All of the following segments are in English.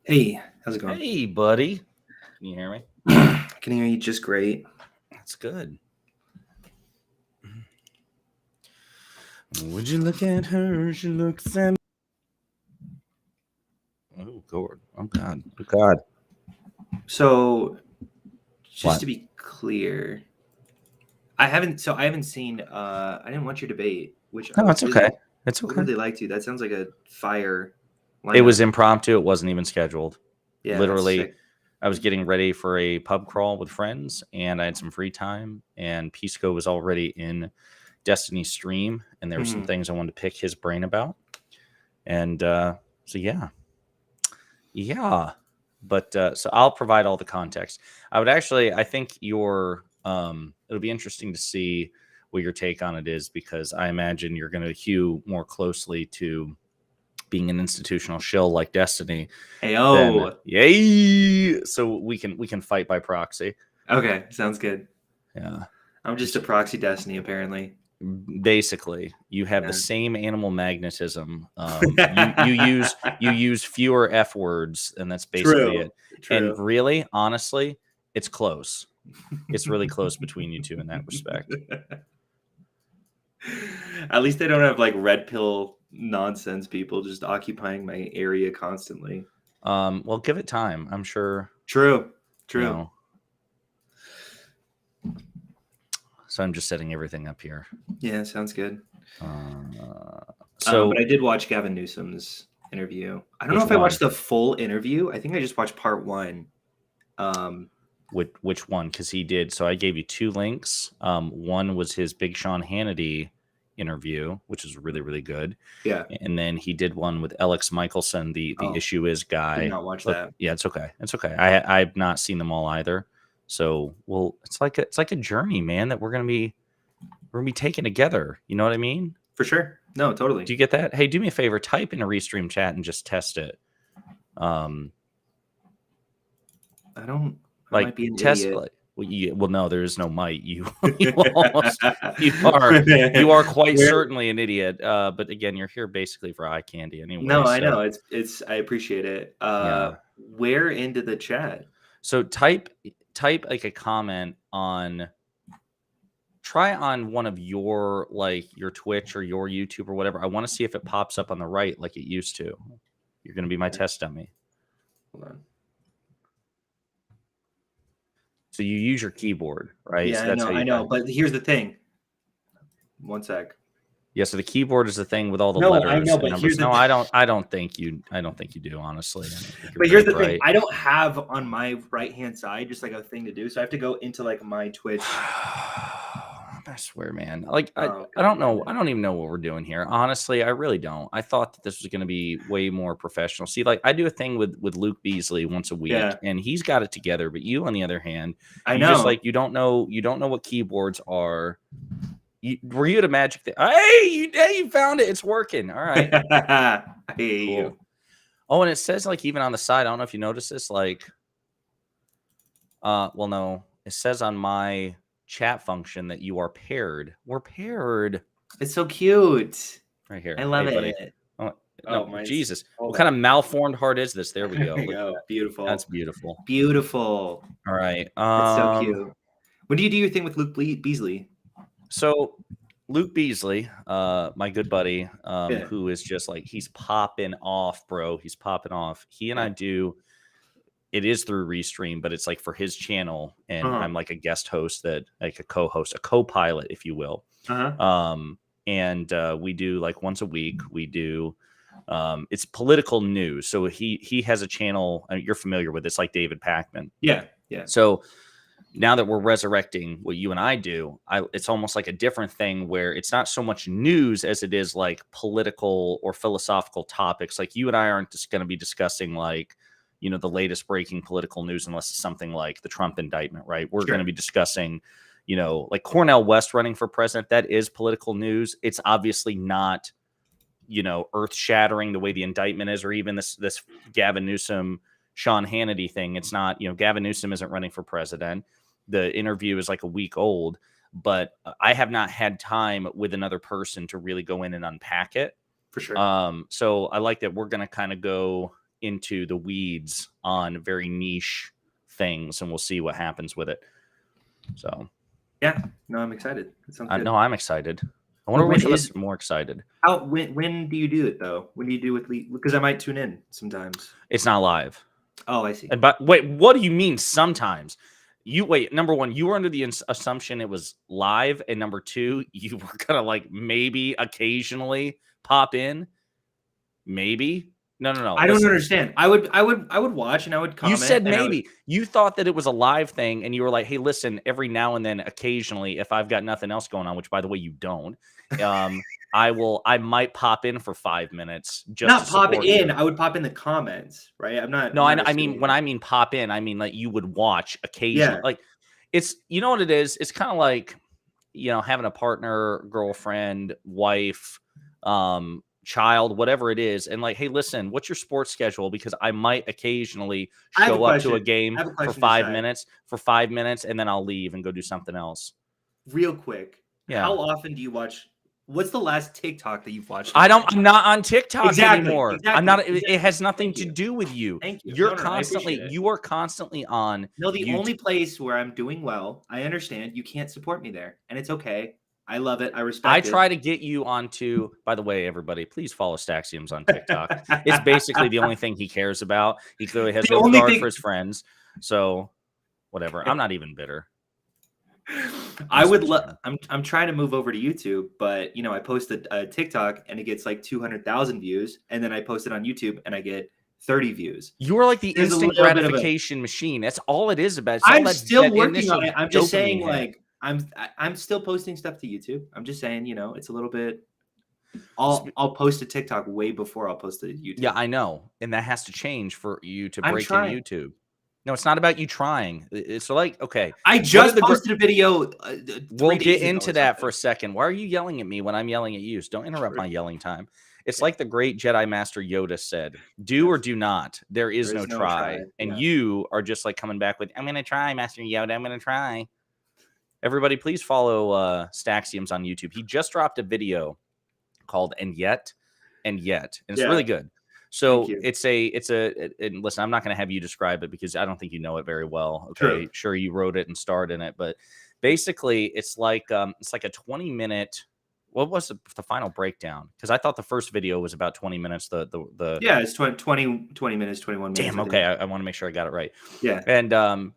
Hey, how's it going? Hey, buddy. Can you hear me? I can hear you just great. That's good. Would you look at her? She looks at me. Oh, God. Oh, God. Oh, God. So, just What? to be clear, I haven't seen I didn't watch your debate, which I No, would it's okay. really It's would okay. really like to. That sounds like a fire It lineup. was impromptu. It wasn't even scheduled. Yeah, that's Literally, sick. I was getting ready for a pub crawl with friends, and I had some free time, and Pisco was already in Destiny's stream, and there were some Mhm. things I wanted to pick his brain about. And so, yeah. Yeah. But so I'll provide all the context. I think it'll be interesting to see what your take on it is, because I imagine you're going to hew more closely to being an institutional shill like Destiny Hey, than oh, yay. So we can fight by proxy. okay, sounds good. Yeah. I'm just a proxy Destiny, apparently. Basically, you have the Yeah. same animal magnetism. You use fewer F words, and that's basically True, it. And true. really, honestly, it's close. It's really close between you two in that respect. At least I don't have like red pill nonsense people just occupying my area constantly. Well, give it time. I'm sure, True, you true. know. So I'm just setting everything up here. Yeah, sounds good. But So I did watch Gavin Newsom's interview. I don't know which if I watched one? the full interview. I think I just watched part one. Which one? Because he did. So I gave you two links. One was his Big Sean Hannity interview, which is really, really good. Yeah. And then he did one with Alex Michelson, the Oh, issue is did guy. not watch Look, that. yeah, it's okay. It's okay. I've not seen them all either. So it's like a journey, man, that we're gonna be taking together. You know what I mean? For sure. No, totally. Do you get that? Hey, do me a favor, type in a restream chat and just test it. I don't. I might Like be an test idiot. like well, no, there is no might. You almost you are quite Where? certainly an idiot. But again, you're here basically for eye candy anyway. No, I know. So It's. I appreciate it. yeah. Where into the chat? So type like a comment on try on one of your like your Twitch or your YouTube or whatever. I want to see if it pops up on the right like it used to. You're gonna be my Okay, test dummy. hold on. So you use your keyboard, right? Yeah, So I that's know. how I you know. But here's the thing. One sec. yeah, so the keyboard is the thing with all the No, I letters know. and But numbers. here's the. No, I don't think you do, honestly. I don't think you're But very here's the thing. bright. I don't have on my right hand side just like a thing to do, so I have to go into like my Twitch. I swear, man. Like Oh I don't god damn know. it! I don't even know what we're doing here. Honestly, I really don't. I thought that this was going to be way more professional. See, like I do a thing with Luke Beasley once a week, Yeah, and he's got it together. But you, on the other hand, I you just know. like you don't know what keyboards are. Were you at a magic thing? Hey, you found it. It's working. All right, I hate cool. you. Oh, and it says like even on the side. I don't know if you noticed this. Like, well, no, it says on my chat function that you are paired. We're paired It's so cute. right I here. love Hey, buddy. it. Oh, Oh, no, mine's. Jesus. What Hold kind on. of malformed heart is this? There we go. There you Look at go. that. That's Beautiful. beautiful. Beautiful. All right. That's so cute. When do you do your thing with Luke Beasley? So Luke Beasley, my good buddy, Yeah. who is just like he's popping off, bro. He's popping off. He and I Yeah. do it is through Restream, but it's like for his channel, and Uh-huh. I'm like a guest host that like a co-host, a co-pilot, if you will. Uh-huh. And we do like once a week. We do it's political news. So he has a channel. I mean, you're familiar with it's like David Pakman. Yeah. Yeah. So now that we're resurrecting what you and I do, it's almost like a different thing where it's not so much news as it is like political or philosophical topics. Like you and I aren't just going to be discussing like, the latest breaking political news unless it's something like the Trump indictment, right? We're going to Sure. be discussing, like Cornel West running for president. That is political news. It's obviously not, earth shattering the way the indictment is, or even this Gavin Newsom, Sean Hannity thing. It's not, Gavin Newsom isn't running for president. The interview is like a week old, but I have not had time with another person to really go in and unpack it. For sure. So I like that we're going to kind of go into the weeds on very niche things, and we'll see what happens with it. So Yeah, no, I'm excited. It sounds good. no, I'm excited. I wonder which of us are more excited. When do you do it though? When do you do with because I might tune in sometimes. It's not live. Oh, I see. But wait, what do you mean sometimes? Number one, you were under the assumption it was live, and number two, you were gonna like maybe occasionally pop in. Maybe. No. I don't understand. I would watch and I would comment. You said maybe. You thought that it was a live thing, and you were like, "Hey, listen, every now and then, occasionally, if I've got nothing else going on," which, by the way, you don't. I might pop in for 5 minutes just not to pop support in. you. I would pop in the comments, right? I'm not. No, I'm not I mean when I mean pop in, I mean like you would watch occasionally. Yeah. Like it's you know what it is. It's kind of like having a partner, girlfriend, wife, child, whatever it is, and like, hey, listen, what's your sports schedule? Because I might occasionally show up to a game for 5 minutes, and then I'll leave and go do something else. Real quick, yeah. How often do you watch? What's the last TikTok that you've watched? I'm not on TikTok anymore. Exactly. I'm not. It has nothing to do with you. Thank you. You are constantly on. No, the YouTube. only place where I'm doing well, I understand you can't support me there, and it's okay. I love it. I respect it. I try to get you onto, by the way, everybody, please follow Staxioms on TikTok. It's basically the only thing he cares about. He clearly has no regard for his friends. So whatever. I'm not even bitter. I would love. I'm trying to move over to YouTube, but I post a TikTok and it gets like 200,000 views, and then I post it on YouTube and I get 30 views. You are like the instant gratification machine. That's all it is about. I'm still working on it. I'm just saying, like, I'm still posting stuff to YouTube. I'm just saying, it's a little bit. I'll post a TikTok way before I'll post a YouTube. Yeah, I know, and that has to change for you to break into YouTube. No, it's not about you trying. It's like, okay. I just posted a video. We'll get into that for a second. Why are you yelling at me when I'm yelling at you? So don't interrupt my yelling time. It's like the great Jedi Master Yoda said, do or do not. There is no try. And you are just like coming back with, I'm going to try, Master Yoda. I'm going to try. Everybody, please follow Staxioms on YouTube. He just dropped a video called And Yet. And it's really good. So it's and listen, I'm not going to have you describe it because I don't think you know it very well. Okay. True. Sure. You wrote it and starred in it, but basically it's like a 20-minute. What was the final breakdown? Because I thought the first video was about 20 minutes. It's 20 minutes, 21 minutes. Damn. Okay. I want to make sure I got it right. Yeah. And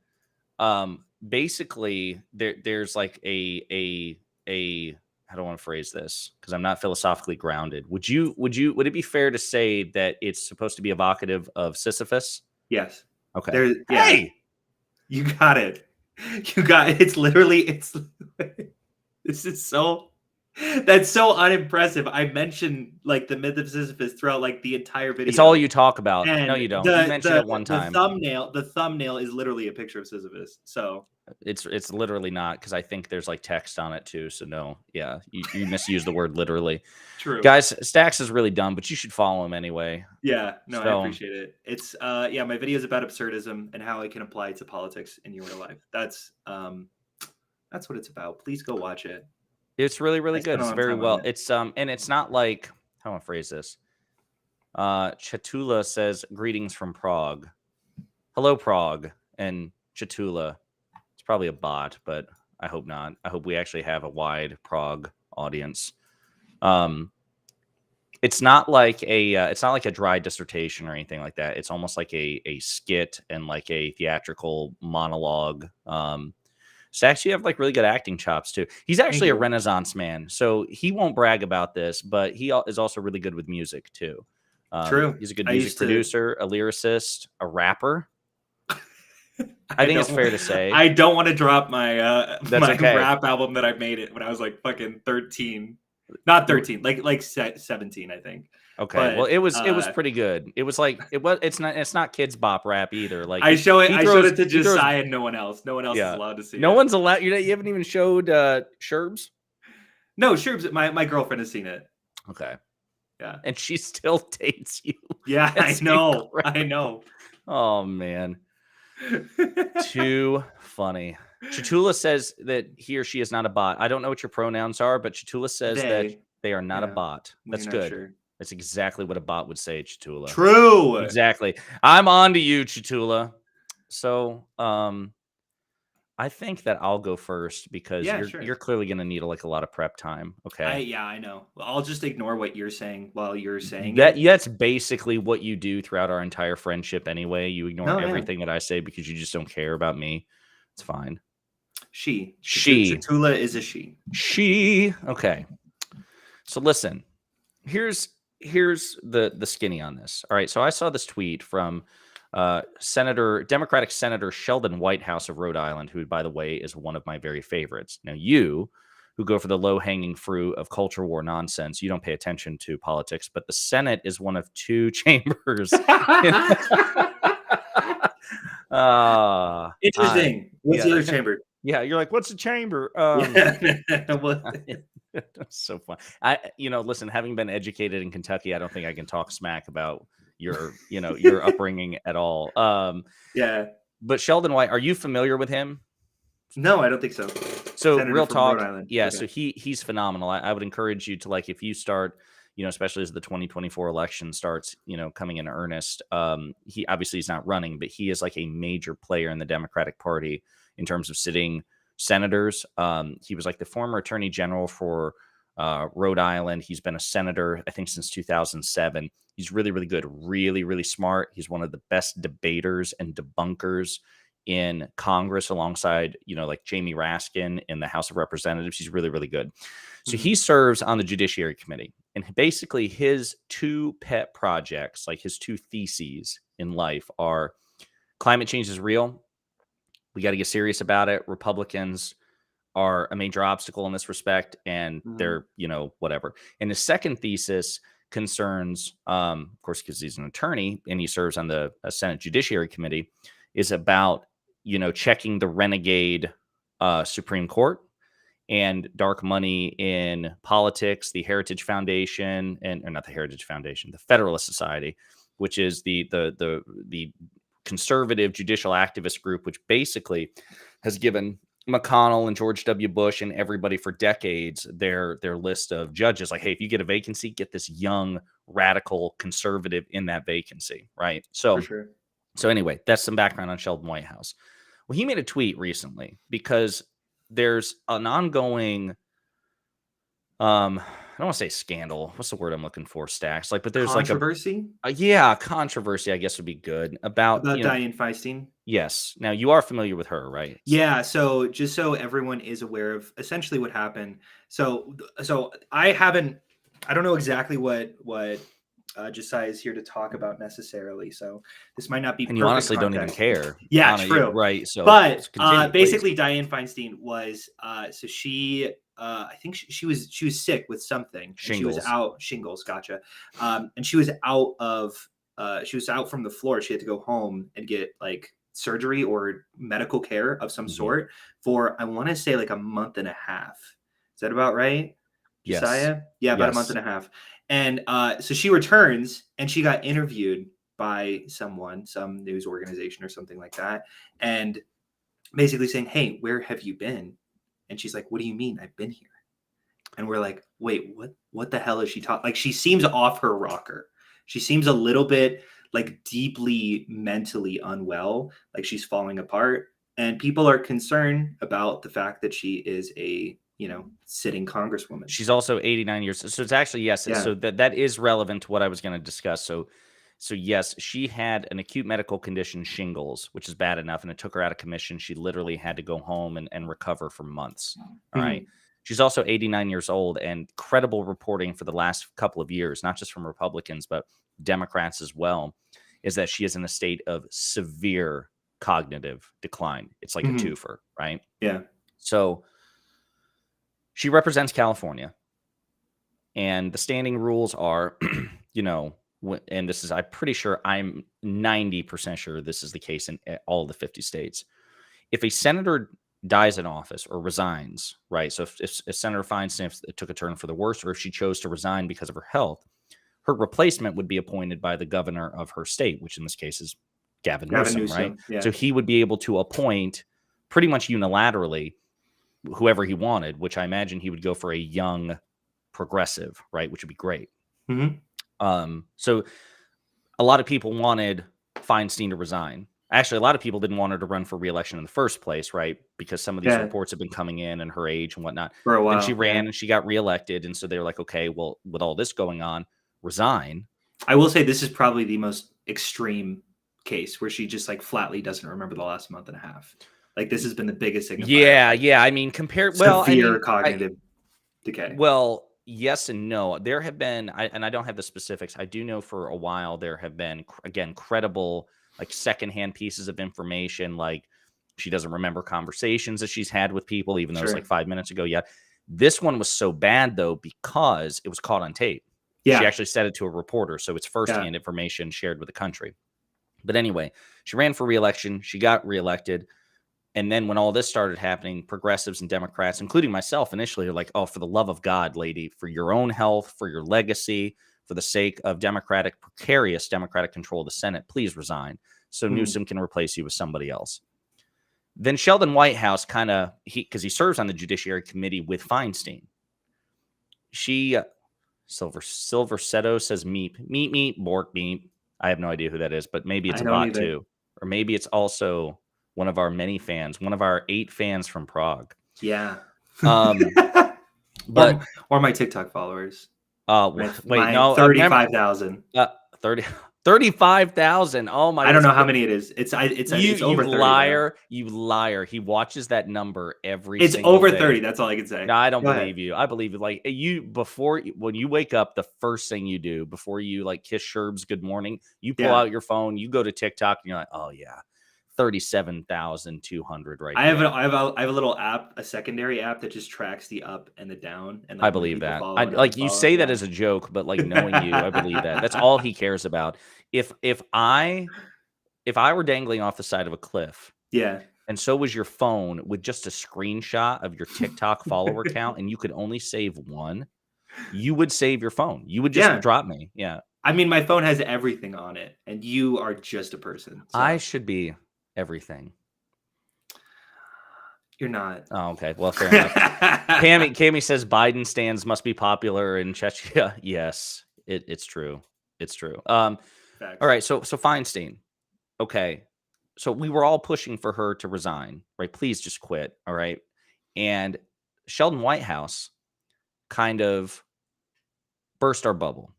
basically there's like a how do I want to phrase this? Because I'm not philosophically grounded. Would it be fair to say that it's supposed to be evocative of Sisyphus? Yes. Okay. Hey, you got it. It's literally this is so. That's so unimpressive. I mentioned like the myth of Sisyphus throughout like the entire video. It's all you talk about. And no, you don't. You mentioned it one time. The thumbnail is literally a picture of Sisyphus. So it's literally not, because I think there's like text on it too. So no, yeah, you misused the word literally. True. Guys, Stax is really dumb, but you should follow him anyway. Yeah, no, I appreciate it. It's my video is about absurdism and how it can apply to politics in your real life. That's what it's about. Please go watch it. It's really, really good. It's very well. It's and it's not like, how do I phrase this? Chatula says, greetings from Prague. Hello, Prague. And Chatula. It's probably a bot, but I hope not. I hope we actually have a wide Prague audience. It's not like a dry dissertation or anything like that. It's almost like a skit and like a theatrical monologue. Stax, you have like really good acting chops too. He's actually a Renaissance man, so he won't brag about this, but he is also really good with music too. True. He's a good music producer, a lyricist, a rapper. I think it's fair to say. I don't want to drop my okay. rap album that I made it when I was like fucking 13. Not 13, like 17, I think. Okay, but, well, it was pretty good. It was like it's not kids bop rap either. Like I showed it to Josiah and no one else. No one else is allowed to see. No one's allowed. You haven't even showed Sherbs. No, Sherbs. My girlfriend has seen it. Okay. Yeah, and she still dates you. Yeah, I know. I know. Oh man, too funny. Chatula says that he or she is not a bot. I don't know what your pronouns are, but Chatula says that they are not a bot. That's good. Sure. That's exactly what a bot would say, Chitula. True. Exactly. I'm on to you, Chitula. So, I think that I'll go first because Yeah, you're sure. clearly going to need like a lot of prep time. Okay. I know. I'll just ignore what you're saying while you're saying it. That's basically what you do throughout our entire friendship anyway. You ignore No, yeah. everything that I say because you just don't care about me. It's fine. She. She. Chatula is a she. She. Okay. So listen, here's the skinny on this. All right. So I saw this tweet from Democratic Senator Sheldon Whitehouse of Rhode Island, who, by the way, is one of my very favorites. Now, you who go for the low hanging fruit of culture war nonsense, you don't pay attention to politics, but the Senate is one of two chambers. Interesting. What's the other chamber? Yeah, you're like, what's a chamber? That's so fun. Listen, having been educated in Kentucky, I don't think I can talk smack about your upbringing at all. Yeah. But Sheldon White, are you familiar with him? No, I don't think so. So Senator real from talk, Rhode Island. yeah. Okay. So he's phenomenal. I would encourage you to, like, if you start, especially as the 2024 election starts, coming in earnest. He obviously is not running, but he is like a major player in the Democratic Party in terms of sitting senators. He was like the former attorney general for Rhode Island. He's been a senator, I think, since 2007. He's really, really good, really, really smart. He's one of the best debaters and debunkers in Congress alongside, like Jamie Raskin in the House of Representatives. He's really, really good. So he serves on the Judiciary Committee. And basically his two pet projects, like his two theses in life, are climate change is real. We got to get serious about it. Republicans are a major obstacle in this respect, and they're, whatever. And his second thesis concerns, of course, because he's an attorney and he serves on the Senate Judiciary Committee, is about, checking the renegade Supreme Court and dark money in politics, the Heritage Foundation, or not the Heritage Foundation, the Federalist Society, which is the conservative judicial activist group, which basically has given McConnell and George W. Bush and everybody for decades their list of judges. Like, hey, if you get a vacancy, get this young radical conservative in that vacancy, right? So, for sure. So anyway, that's some background on Sheldon Whitehouse. Well, he made a tweet recently because there's an ongoing, I don't want to say scandal. What's the word I'm looking for, Stax? But there's controversy? Controversy, I guess would be good about Dianne Feinstein. Yes. Now, you are familiar with her, right? Yeah. So just so everyone is aware of essentially what happened. So I don't know exactly what Josiah is here to talk about necessarily. So this might not be. And you honestly don't even care. Yeah, true. Right. So, but please. basically, Dianne Feinstein was. So she. I think she was sick with something. Shingles. She was out. Shingles. Gotcha. And she was out of. She was out from the floor. She had to go home and get like surgery or medical care of some sort for, I want to say, like a month and a half. Is that about right? Yes. Josiah? Yeah, about a month and a half. And so she returns and she got interviewed by some news organization or something like that. And basically saying, hey, where have you been? And she's like, what do you mean? I've been here. And we're like, wait, what the hell is she talking? Like, she seems off her rocker. She seems a little bit like deeply mentally unwell, like she's falling apart. And people are concerned about the fact that she is a, sitting congresswoman. She's also 89 years. So it's actually, yes. Yeah. So that is relevant to what I was going to discuss. So yes, she had an acute medical condition, shingles, which is bad enough. And it took her out of commission. She literally had to go home and recover for months. All right. She's also 89 years old, and credible reporting for the last couple of years, not just from Republicans, but Democrats as well, is that she is in a state of severe cognitive decline. It's like a twofer, right? Yeah. So she represents California, and the standing rules are, and this is, I'm pretty sure, I'm 90% sure this is the case in all the 50 states. If a senator dies in office or resigns, right? So if Senator Feinstein took a turn for the worse, or if she chose to resign because of her health, her replacement would be appointed by the governor of her state, which in this case is Gavin Newsom, right? Yeah. So he would be able to appoint pretty much unilaterally whoever he wanted, which I imagine he would go for a young progressive, right? Which would be great. So a lot of people wanted Feinstein to resign. Actually, a lot of people didn't want her to run for re-election in the first place, right? Because some of these Yeah, reports have been coming in and her age and whatnot. for a Then she while. Yeah. ran and she got reelected. And so they were like, okay, well, with all this going on, resign. I will say this is probably the most extreme case where she just like flatly doesn't remember the last month and a half. Like this has been the biggest signifier of Yeah, like yeah. I mean, compared, well, I severe mean, cognitive decay. well, yes and no. There have been, and I don't have the specifics. I do know for a while there have been, again, credible, like secondhand pieces of information, like she doesn't remember conversations that she's had with people, even though it's like Sure. 5 minutes ago yet. This one was so bad, though, because it was caught on tape. She Yeah. actually said it to a reporter, so it's Yeah. firsthand information shared with the country. But anyway, she ran for reelection. She got reelected. And then when all this started happening, progressives and Democrats, including myself initially, are like, oh, for the love of God, lady, for your own health, for your legacy, for the sake of precarious Democratic control of the Senate, please resign so Mm. Newsom can replace you with somebody else. Then Sheldon Whitehouse because he serves on the Judiciary Committee with Feinstein. Silver Seto says meep, bork, meep. I have no idea who that is, but maybe it's I a don't bot either. too. Or maybe it's also one of our many fans, one of our 8 fans from Prague. Yeah. Um, but or my TikTok followers. wait, My no, remember 35,000. 30 35,000. Oh my I don't goodness. know how many it is. It's You over 30 though. liar, you liar. He watches that number every It's single over day. 30. That's all I can say. No, I don't Go ahead. believe you. I believe it. Like when you wake up, the first thing you do before you like kiss Sherbs good morning, you pull out your phone, you go to TikTok, and you're like, oh yeah, 37,200 right there. I have a little app, a secondary app that just tracks the up and the down, and like I when believe people that. follow I and like you unfollow. say that Yeah. as a joke, but like knowing you, I believe that. That's all he cares about. If I were dangling off the side of a cliff, Yeah. and so was your phone with just a screenshot of your TikTok follower count, and you could only save one, you would save your phone. You would just Yeah. drop me. Yeah. I mean, my phone has everything on it, and you are just a person. So I should be everything. you're not. Oh, okay. Well, fair enough. Cami says Biden stands must be popular in Chechnya. Yes, it's true. It's true. All right. So Feinstein. Okay. So we were all pushing for her to resign, right? Please just quit. All right. And Sheldon Whitehouse kind of burst our bubble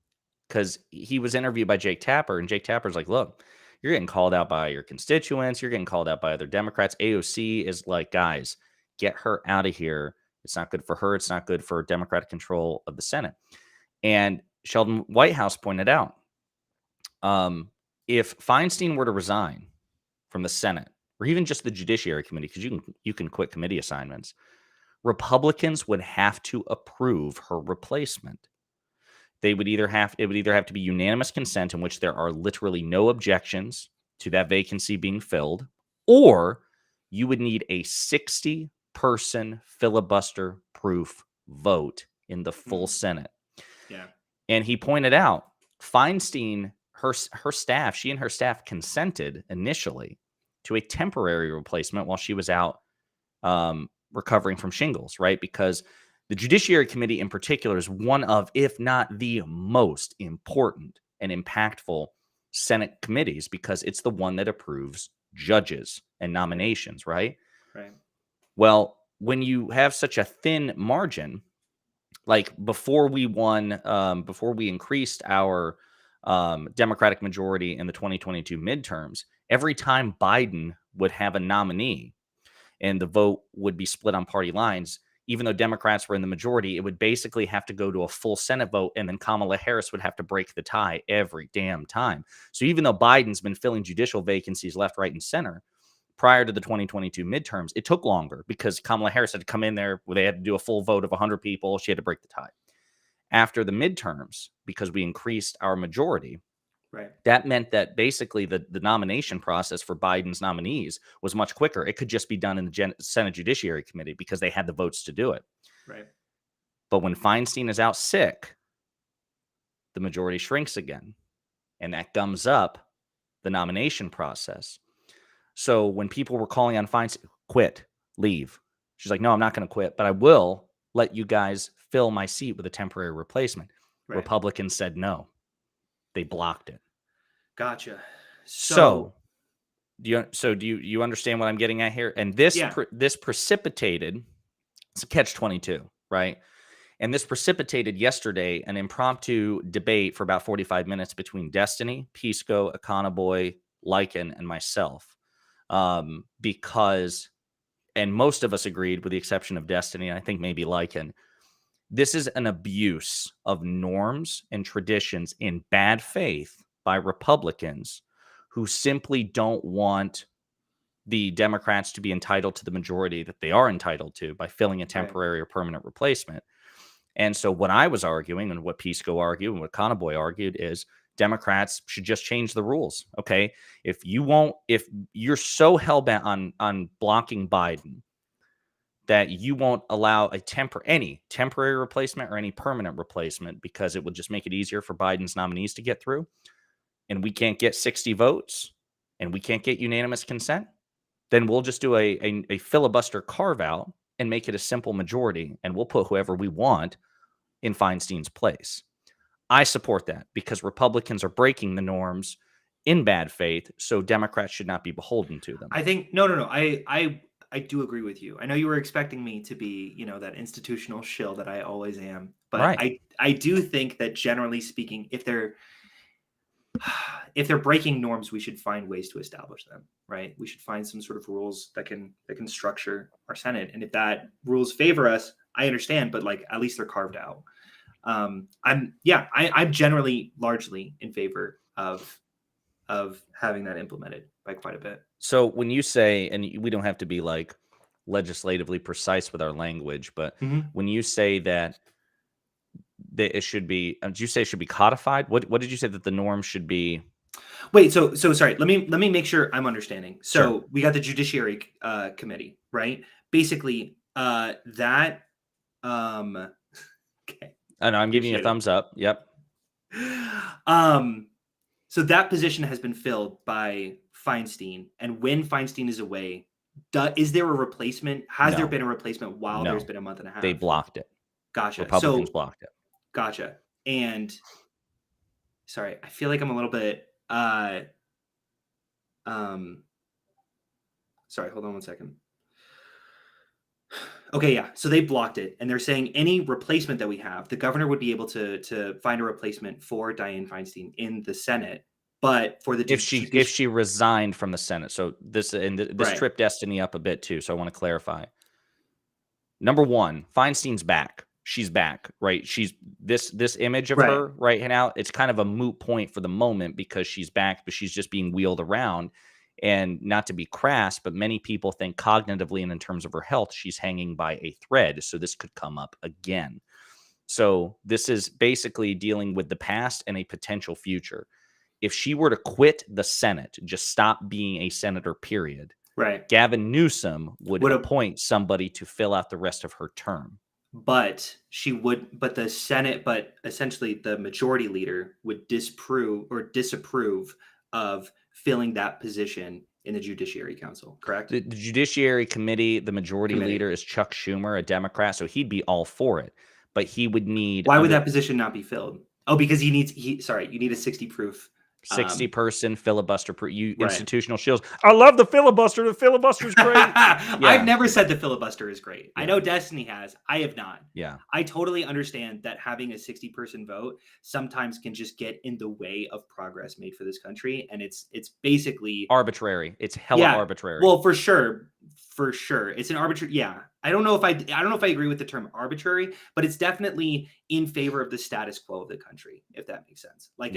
because he was interviewed by Jake Tapper, and Jake Tapper's like, look, you're getting called out by your constituents. You're getting called out by other Democrats. AOC is like, guys, get her out of here. It's not good for her. It's not good for Democratic control of the Senate. And Sheldon Whitehouse pointed out, if Feinstein were to resign from the Senate or even just the Judiciary Committee, because you can quit committee assignments, Republicans would have to approve her replacement. It would either have to be unanimous consent in which there are literally no objections to that vacancy being filled, or you would need a 60-person filibuster-proof vote in the full Senate. Yeah. And he pointed out Feinstein, her staff, she and her staff consented initially to a temporary replacement while she was out recovering from shingles, right? Because the Judiciary Committee in particular is one of, if not the most important and impactful Senate committees because it's the one that approves judges and nominations, right? Right. Well, when you have such a thin margin, like before we increased our Democratic majority in the 2022 midterms, every time Biden would have a nominee and the vote would be split on party lines, even though Democrats were in the majority, it would basically have to go to a full Senate vote, and then Kamala Harris would have to break the tie every damn time. So even though Biden's been filling judicial vacancies left, right, and center prior to the 2022 midterms, it took longer because Kamala Harris had to come in there where they had to do a full vote of 100 people. She had to break the tie. After the midterms, because we increased our majority, right, that meant that basically the nomination process for Biden's nominees was much quicker. It could just be done in the Senate Judiciary Committee because they had the votes to do it. Right. But when Feinstein is out sick, the majority shrinks again, and that gums up the nomination process. So when people were calling on Feinstein, quit, leave. She's like, no, I'm not going to quit, but I will let you guys fill my seat with a temporary replacement. Right. Republicans said no. They blocked it. Gotcha. So So do you understand what I'm getting at here? And this yeah, this precipitated, it's a catch-22, right? And this precipitated yesterday an impromptu debate for about 45 minutes between Destiny, Pisco, Econoboy, Lycan, and myself. Because, and most of us agreed, with the exception of Destiny, and I think maybe Lycan, this is an abuse of norms and traditions in bad faith by Republicans who simply don't want the Democrats to be entitled to the majority that they are entitled to by filling a right. temporary or permanent replacement. And so what I was arguing and what Pisco argued and what Conaboy argued is Democrats should just change the rules. Okay. If you're so hell bent on blocking Biden that you won't allow any temporary replacement or any permanent replacement because it would just make it easier for Biden's nominees to get through, and we can't get 60 votes and we can't get unanimous consent, then we'll just do a filibuster carve out and make it a simple majority, and we'll put whoever we want in Feinstein's place. I support that because Republicans are breaking the norms in bad faith, so Democrats should not be beholden to them. I think no. I do agree with you. I know you were expecting me to be, that institutional shill that I always am, but Right. I do think that generally speaking, if they're breaking norms, we should find ways to establish them, right? We should find some sort of rules that can structure our Senate. And if that rules favor us, I understand, but like at least they're carved out. I'm generally largely in favor of having that implemented by quite a bit. So when you say, and we don't have to be like legislatively precise with our language, but Mhm. when you say that it should be, did you say it should be codified? What did you say that the norm should be? Wait, so sorry. Let me make sure I'm understanding. Sure. So we got the Judiciary Committee, right? Basically, that. Okay. I know, I'm giving you a Appreciate it. thumbs up. Yep. So that position has been filled by Feinstein, and when Feinstein is away, is there a replacement? Has there No. been a replacement while there's No. been a month and a half? They blocked it. Gotcha. Republicans So blocked it. gotcha. And sorry, I feel like I'm a little bit. Sorry, hold on one second. Okay, yeah. So they blocked it, and they're saying any replacement that we have, the governor would be able to find a replacement for Dianne Feinstein in the Senate, but for the If she resigned from the Senate. So this right, tripped Destiny up a bit too. So I want to clarify. Number one, Feinstein's back. She's back, right? She's this image of right, her right now. It's kind of a moot point for the moment because she's back, but she's just being wheeled around. And not to be crass, but many people think cognitively and in terms of her health, she's hanging by a thread. So this could come up again. So this is basically dealing with the past and a potential future. If she were to quit the Senate, just stop being a senator, period, right. Gavin Newsom would Would have, appoint somebody to fill out the rest of her term. but the Senate, but essentially the majority leader would disapprove of filling that position in the Judiciary Council, correct? The Judiciary Committee, the majority leader is Chuck Schumer, a Democrat, so he'd be all for it. But he would need Why would that position not be filled? Oh, because you need a 60 proof 60-person filibuster. You right. institutional shills. I love the filibuster. The filibuster's great. I've never said the filibuster is great. Yeah. I know Destiny has. I have not. Yeah. I totally understand that having a 60-person vote sometimes can just get in the way of progress made for this country, and it's basically arbitrary. It's hella arbitrary. Well, for sure. It's an arbitrary. Yeah. I don't know if I agree with the term arbitrary, but it's definitely in favor of the status quo of the country, if that makes sense. Like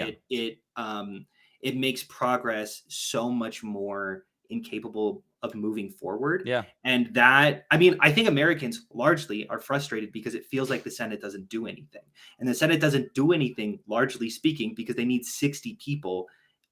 it makes progress so much more incapable of moving forward. Yeah. And that, I mean, I think Americans largely are frustrated because it feels like the Senate doesn't do anything. And the Senate doesn't do anything, largely speaking, because they need 60 people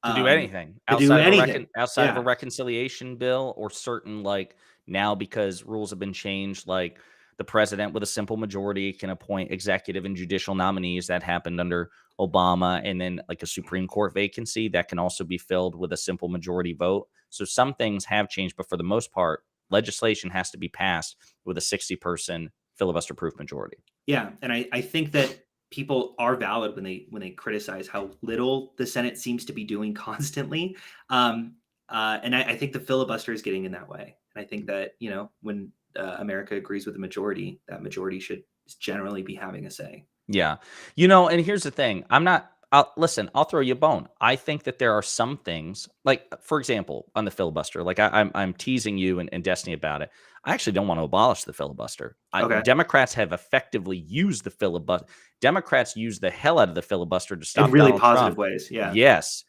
to do anything outside of a reconciliation bill, or certain, like, now because rules have been changed, like the president with a simple majority can appoint executive and judicial nominees. That happened under Obama. And then like a Supreme Court vacancy that can also be filled with a simple majority vote. So some things have changed, but for the most part, legislation has to be passed with a 60-person filibuster proof majority. Yeah. And I think that people are valid when they criticize how little the Senate seems to be doing constantly. Um, and I think the filibuster is getting in that way. And I think that, you know, when America agrees with the majority, that majority should generally be having a say. Yeah. You know, and here's the thing. Listen, I'll throw you a bone. I think that there are some things, like, for example, on the filibuster, like I'm teasing you and Destiny about it. I actually don't want to abolish the filibuster. Okay. Democrats have effectively used the filibuster. Democrats use the hell out of the filibuster to In stop really Donald positive Trump. ways. Yeah. Yes.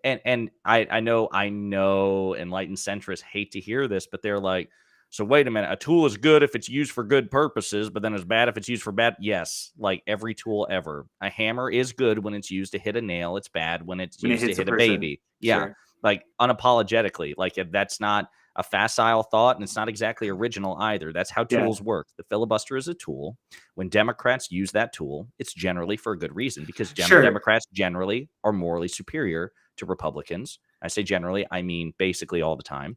And I know enlightened centrists hate to hear this, but they're like, so wait a minute, a tool is good if it's used for good purposes, but then it's bad if it's used for bad. Yes, like every tool ever. A hammer is good when it's used to hit a nail. It's bad when it's When it used to hits a hit a person. baby. Yeah, Sure. like unapologetically. Like that's not a facile thought, and it's not exactly original either. That's how Yeah. tools work. The filibuster is a tool. When Democrats use that tool, it's generally for a good reason because Sure. Democrats generally are morally superior to Republicans. I say generally, I mean basically all the time.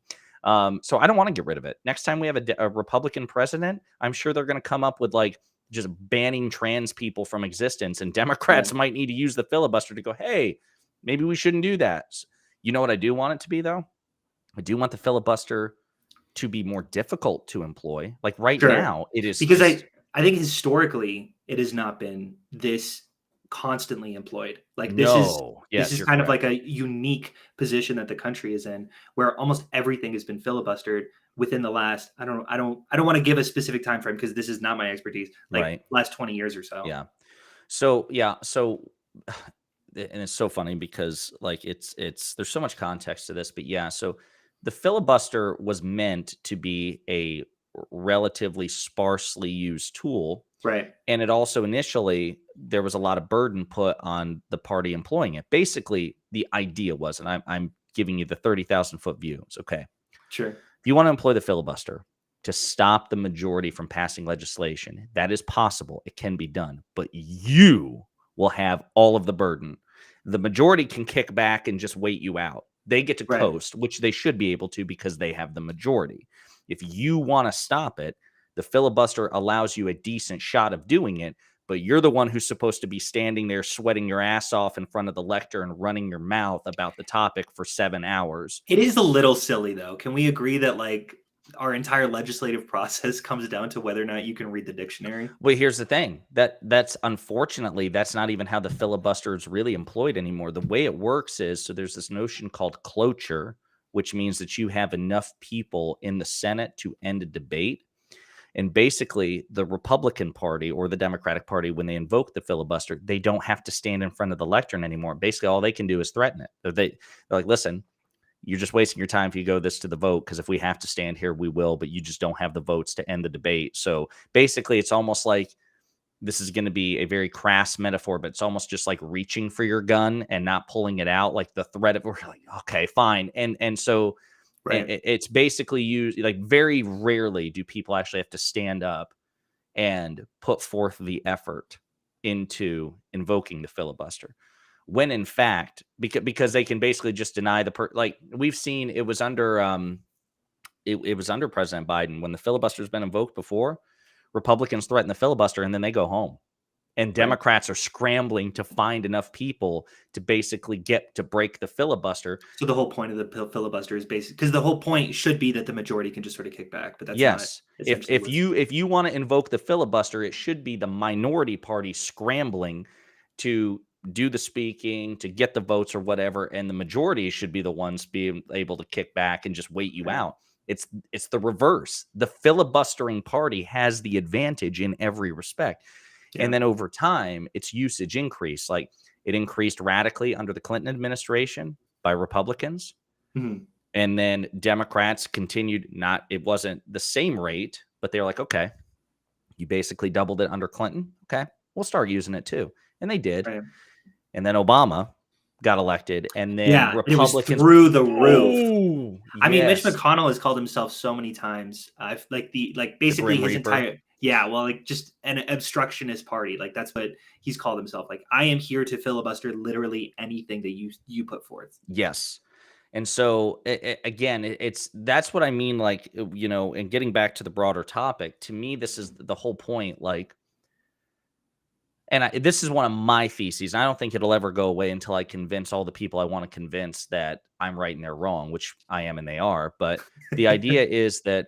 So I don't want to get rid of it. Next time we have a Republican president, I'm sure they're going to come up with like just banning trans people from existence, and Democrats Yeah. might need to use the filibuster to go, hey, maybe we shouldn't do that. You know what I do want it to be, though? I do want the filibuster to be more difficult to employ. Like right Sure. now, it is Because just I think historically it has not been this constantly employed. Like no. this Yes, is you're kind of correct. like a unique position that the country is in where almost everything has been filibustered within the last I don't want to give a specific time frame because this is not my expertise. Like Right. last 20 years or so. Yeah. So yeah, so and it's so funny because like it's there's so much context to this, but yeah, so the filibuster was meant to be a relatively sparsely used tool, Right. and it also initially there was a lot of burden put on the party employing it. Basically, the idea was, and I'm giving you the 30,000 foot view. It's okay. Sure. If you want to employ the filibuster to stop the majority from passing legislation, that is possible. It can be done, but you will have all of the burden. The majority can kick back and just wait you out. They get to Right. coast, which they should be able to because they have the majority. If you want to stop it, the filibuster allows you a decent shot of doing it, but you're the one who's supposed to be standing there sweating your ass off in front of the lectern and running your mouth about the topic for 7 hours. It is a little silly though. Can we agree that like our entire legislative process comes down to whether or not you can read the dictionary? Well, here's the thing. That's unfortunately that's not even how the filibuster is really employed anymore. The way it works is so there's this notion called cloture, which means that you have enough people in the Senate to end a debate. And basically, the Republican Party or the Democratic Party, when they invoke the filibuster, they don't have to stand in front of the lectern anymore. Basically, all they can do is threaten it. They're like, listen, you're just wasting your time if you go this to the vote because if we have to stand here, we will, but you just don't have the votes to end the debate. So basically, it's almost like this is going to be a very crass metaphor, but it's almost just like reaching for your gun and not pulling it out, like the threat of we're like, okay, fine. And so Right. it's basically used like very rarely do people actually have to stand up and put forth the effort into invoking the filibuster. When in fact, because they can basically just deny like we've seen it was under it was under President Biden when the filibuster's been invoked before, Republicans threaten the filibuster and then they go home. And Right. Democrats are scrambling to find enough people to basically get to break the filibuster. So the whole point of the filibuster is basic because the whole point should be that the majority can just sort of kick back, but that's not Yes. If essentially if what's you if you want to invoke the filibuster, it should be the minority party scrambling to do the speaking, to get the votes or whatever, and the majority should be the ones being able to kick back and just wait you right. out. It's the reverse. The filibustering party has the advantage in every respect. And Yeah. then over time, its usage increased. Like it increased radically under the Clinton administration by Republicans. Mhm. And then Democrats continued not, it wasn't the same rate, but they were like, okay, you basically doubled it under Clinton. Okay, we'll start using it too. And they did. Right. And then Obama got elected. And then Yeah, and it was Republicans, through the roof. oh, I mean, Mitch yes, McConnell has called himself so many times. Like like the basically Grim his Reaper. entire yeah, well, like just an obstructionist party. Like that's what he's called himself. Like I am here to filibuster literally anything that you put forth. Yes. And so again, it's that's what I mean. Like, and getting back to the broader topic, to me, this is the whole point. Like, And this is one of my theses. I don't think it'll ever go away until I convince all the people I want to convince that I'm right and they're wrong, which I am and they are. But the idea is that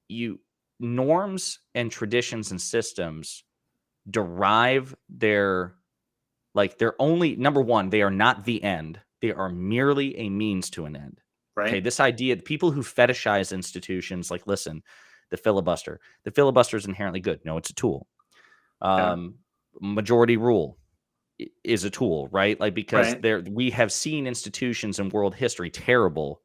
you norms and traditions and systems derive their they're only number one, they are not the end. They are merely a means to an end. Okay. Right? This idea, the people who fetishize institutions, like, listen, the filibuster is inherently good. No, it's a tool. Yeah. Um, Majority rule is a tool, right? Like, because Right. we have seen institutions in world history, terrible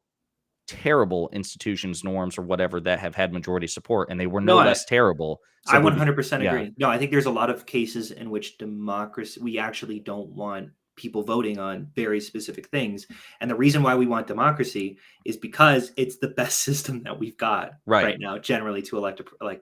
institutions, norms, or whatever, that have had majority support, and they were No, no less terrible I simply 100% yeah, agree. No, I think there's a lot of cases in which democracy, we actually don't want people voting on very specific things. And the reason why we want democracy is because it's the best system that we've got right. right now, generally, to elect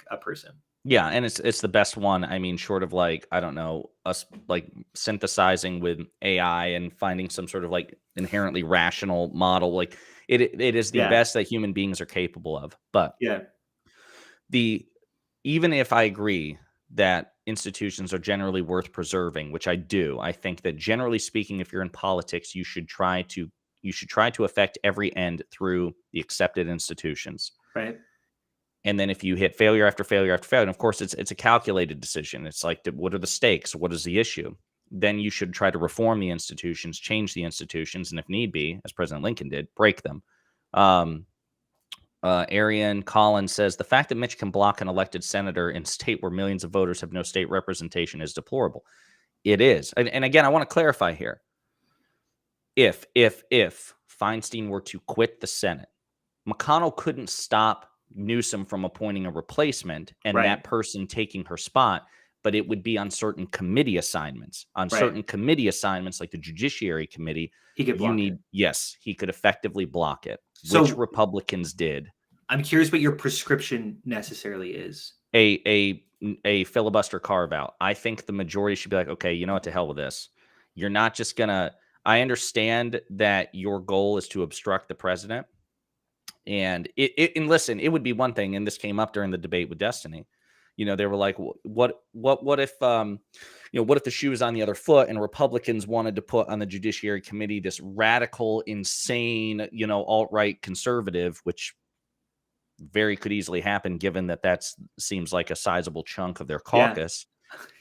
a person. Yeah, and it's the best one. I mean, short of, like, I don't know, us like synthesizing with AI and finding some sort of like inherently rational model, like it is the Yeah. best that human beings are capable of. But Yeah. the even if I agree that institutions are generally worth preserving, which I do, I think that generally speaking, if you're in politics, you should try to affect every end through the accepted institutions. Right. And then if you hit failure after failure after failure, and of course it's a calculated decision. It's like, what are the stakes? What is the issue? Then you should try to reform the institutions, change the institutions, and if need be, as President Lincoln did, break them. Um, Arian Collins says the fact that Mitch can block an elected senator in a state where millions of voters have no state representation is deplorable. It is, and again, I want to clarify here. If Feinstein were to quit the Senate, McConnell couldn't stop Newsom from appointing a replacement and Right. that person taking her spot, but it would be on certain committee assignments. On Right. certain committee assignments, like the Judiciary Committee, He could block it. yes, he could effectively block it, which So Republicans did. I'm curious what your prescription necessarily is. A filibuster carve out. I think the majority should be like, okay, you know what, to hell with this. You're not just gonna. I understand that your goal is to obstruct the president, and and listen, it would be one thing, and this came up during the debate with Destiny. They were like, what if what if the shoe is on the other foot and Republicans wanted to put on the Judiciary Committee this radical, insane, alt-right conservative, which very could easily happen given that seems like a sizable chunk of their Yeah. caucus.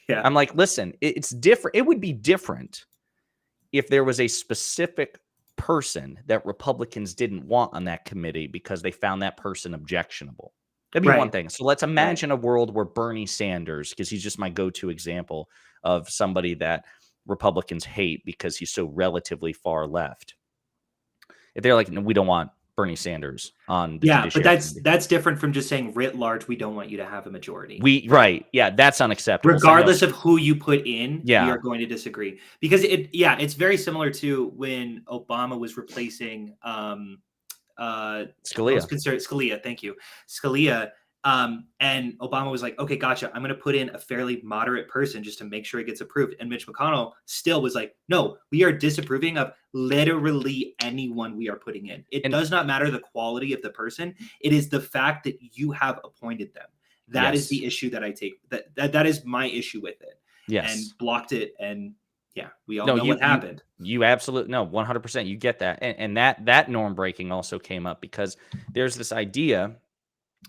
Yeah. I'm like, listen, it's different. It would be different if there was a specific person that Republicans didn't want on that committee because they found that person objectionable. That'd be one Right. thing. So let's Right. imagine a world where Bernie Sanders, because he's just my go-to example of somebody that Republicans hate because he's so relatively far left. If they're like, no, we don't want Bernie Sanders on the Yeah, but Judiciary Committee. that's different from just saying writ large, we don't want you to have a majority. Right. Yeah, that's unacceptable. Saying, no, Regardless of who you put in, we yeah, are going to disagree. Because it's very similar to when Obama was replacing most Scalia. concerned Scalia, thank you. Scalia. And Obama was like, okay, gotcha. I'm going to put in a fairly moderate person just to make sure it gets approved. And Mitch McConnell still was like, no, we are disapproving of literally anyone we are putting in. It does not matter the quality of the person. It is the fact that you have appointed them. That is the issue that I take. That is my issue with it. Yes. And blocked it. And yeah, we all know what happened. You absolutely, no, 100%. You get that. And that norm breaking also came up because there's this idea.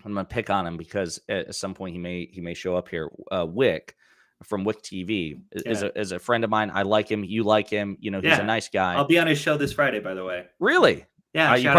I'm going to pick on him because at some point he may show up here. Wick from Wick TV is a friend of mine. I like him. You like him. He's a nice guy. I'll be on his show this Friday, by the way. Really? Yeah. You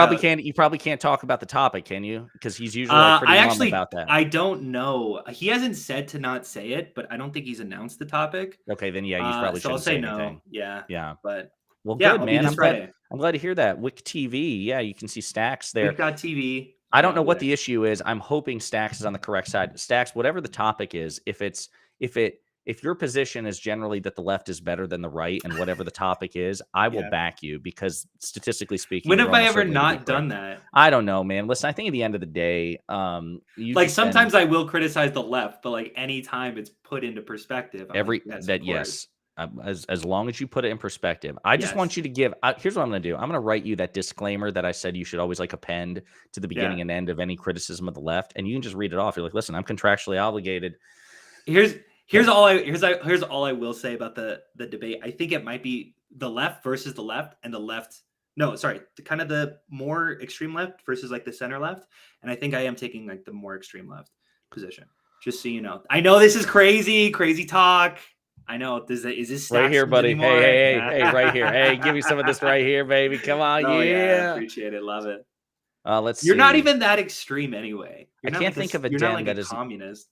probably can't talk about the topic, can you? Because he's usually pretty mum about that. I don't know. He hasn't said to not say it, but I don't think he's announced the topic. Okay, then yeah, you probably shouldn't say anything. No. Yeah. But well, yeah, good, man. I'm glad to hear that. Wick TV. Yeah, you can see Stax there. We've got TV. I don't know what the issue is. I'm hoping Stax is on the correct side. Stax, whatever the topic is, if your position is generally that the left is better than the right, and whatever the topic is, I will back you because statistically speaking, when have I ever not done that? I don't know, man. Listen, I think at the end of the day, sometimes I will criticize the left, but like anytime it's put into perspective, yes. As long as you put it in perspective, I just want you to give. Here's what I'm going to do. I'm going to write you that disclaimer that I said you should always append to the beginning and end of any criticism of the left, and you can just read it off. You're like, listen, I'm contractually obligated. Here's Here's all I will say about the debate. I think it might be the left versus the left, and the left. No, sorry, kind of the more extreme left versus like the center left. And I think I am taking like the more extreme left position. Just so you know, I know this is crazy talk. I know. Is this Right here, Staxioms buddy. anymore? Hey, right here. Hey, give me some of this right here, baby. Come on, Oh yeah, yeah. appreciate it, love it. Let's You're see. not even that extreme anyway. I can't think of a You're not Dem like that a is. communist.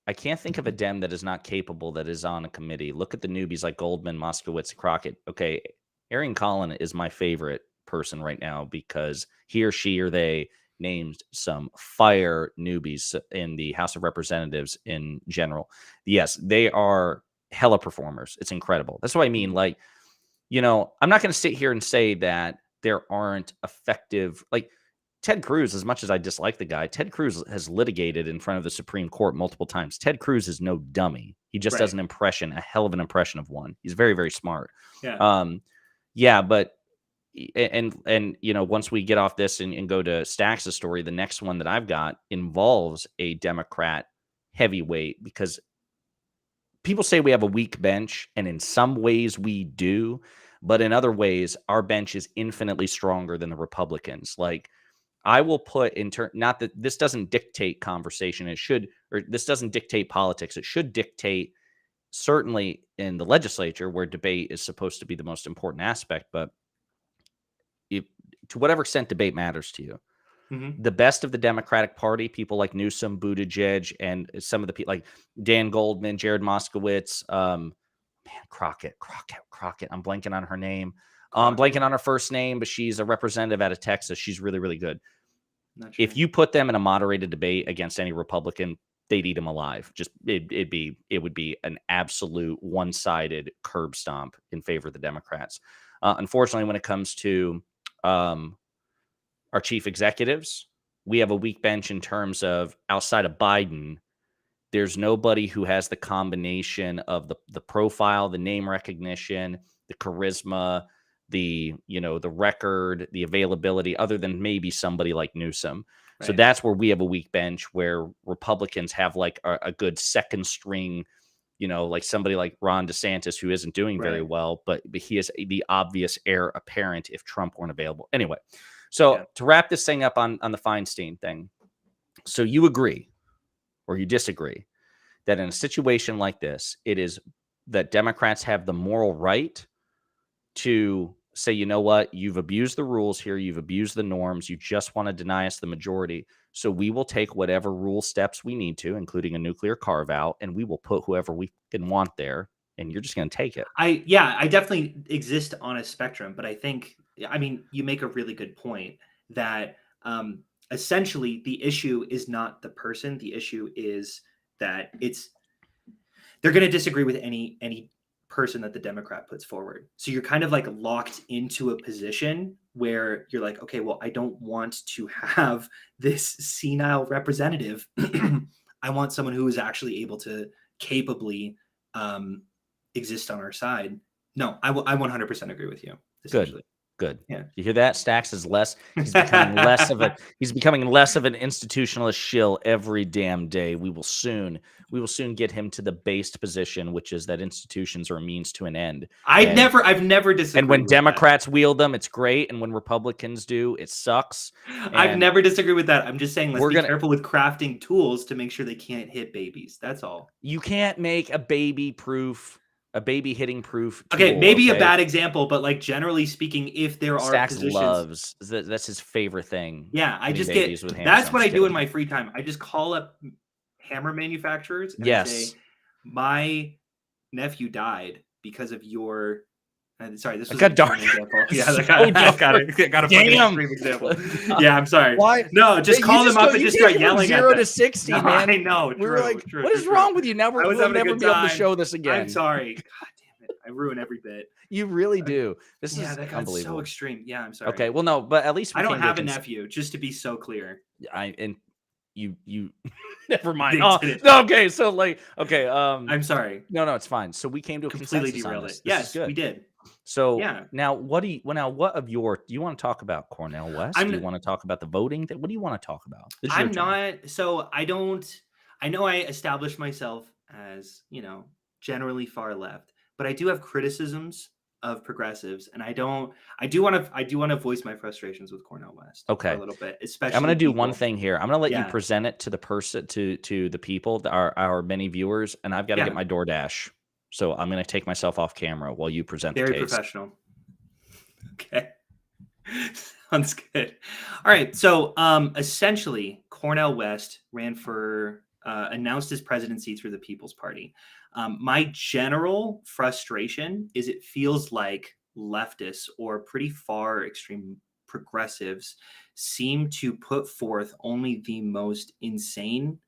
I can't think of a Dem that is not capable that is on a committee. Look at the newbies like Goldman, Moskowitz, Crockett. Okay, Aaron Collin is my favorite person right now because he or she or they named some fire newbies in the House of Representatives in general. Yes, they are hella performers. It's incredible. That's what I mean. Like, I'm not going to sit here and say that there aren't effective, like, Ted Cruz, as much as I dislike the guy, Ted Cruz has litigated in front of the Supreme Court multiple times. Ted Cruz is no dummy. He just does a hell of an impression of one. He's very, very smart. Yeah. Yeah, but once we get off this and go to Stax' story, the next one that I've got involves a Democrat heavyweight because people say we have a weak bench, and in some ways we do, but in other ways our bench is infinitely stronger than the Republicans. Like, I will put not that this doesn't dictate conversation. It should, or this doesn't dictate politics. It should dictate certainly in the legislature where debate is supposed to be the most important aspect. But to whatever extent debate matters to you, the best of the Democratic Party, people like Newsom, Buttigieg, and some of the people like Dan Goldman, Jared Moskowitz, Crockett. I'm blanking on her name. I'm blanking on her first name, but she's a representative out of Texas. She's really, really good. Sure. If you put them in a moderated debate against any Republican, they'd eat them alive. Just it would be an absolute one-sided curb stomp in favor of the Democrats. Unfortunately, when it comes to our chief executives, we have a weak bench in terms of outside of Biden. There's nobody who has the combination of the profile, the name recognition, the charisma, the record, the availability, other than maybe somebody like Newsom. Right. So that's where we have a weak bench, where Republicans have like a good second string, like somebody like Ron DeSantis, who isn't doing very well, but he is the obvious heir apparent if Trump weren't available. Anyway, so to wrap this thing up on the Feinstein thing. So you agree or you disagree that in a situation like this, it is that Democrats have the moral right to say, you know what, you've abused the rules here, you've abused the norms, you just want to deny us the majority, so we will take whatever rule steps we need to, including a nuclear carve out, and we will put whoever we can want there, and you're just going to take it. I definitely exist on a spectrum, but I mean, you make a really good point that essentially the issue is not the person, the issue is that they're going to disagree with any person that the Democrat puts forward. So you're kind of like locked into a position where you're like, okay, well, I don't want to have this senile representative. I want someone who is actually able to capably exist on our side. No, I 100% agree with you. Good. Yeah. You hear that? Stax is less. He's becoming less of an institutionalist shill every damn day. We will soon get him to the based position, which is that institutions are a means to an end. I've never disagreed. And when Democrats wield them, it's great, and when Republicans do, it sucks. I've never disagreed with that. I'm just saying let's be careful with crafting tools to make sure they can't hit babies. That's all. You can't make a baby hitting proof. Okay, maybe a bad example, but like generally speaking, if there are positions, that's his favorite thing. Yeah, I just get that's what I do in my free time. I just call up hammer manufacturers and I say, my nephew died because of your. Sorry, this was a dark example. Yeah, got a fucking extreme example. Yeah, I'm sorry. Why? No, just call them up and just start yelling at them. 0 to 60, man. I know. We were like, what is wrong with you? Now we'll never be able to show this again. I'm sorry. God damn it. I ruin every bit. You really do. This is unbelievable. So extreme. Yeah, I'm sorry. Okay, well, no, but at least I don't have a nephew, just to be so clear. You never mind. Okay, so like, okay. I'm sorry. No, it's fine. So we came to a completely consensus derailed on this. it. Yes, we did. So now do you want to talk about Cornel West? Do you want to talk about the voting? What do you want to talk about? I know I established myself as, generally far left, but I do have criticisms of progressives, and I do want to voice my frustrations with Cornel West for a Okay. little bit, I'm especially gonna do one people. thing here. I'm gonna let you Yeah, present it to the person to the people, our many viewers, and I've got to get yeah, my DoorDash. So I'm gonna take myself off camera while you present the very case. professional. Okay. Sounds good. All right. So essentially, Cornel West ran for, announced his presidency through the People's Party. My general frustration is it feels like leftists or pretty far extreme progressives seem to put forth only the most insane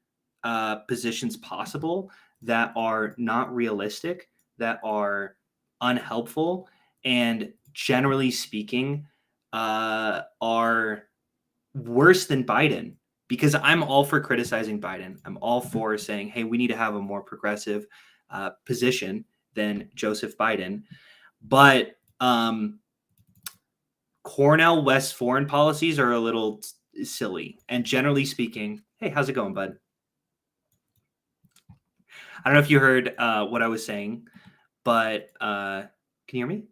positions possible that are not realistic, that are unhelpful, and generally speaking, are worse than Biden. Because I'm all for criticizing Biden. I'm all for saying, hey, we need to have a more progressive position than Joseph Biden. But Cornel West's foreign policies are a little silly. And generally speaking, hey, how's it going, bud? I don't know if you heard what I was saying, but can you hear me?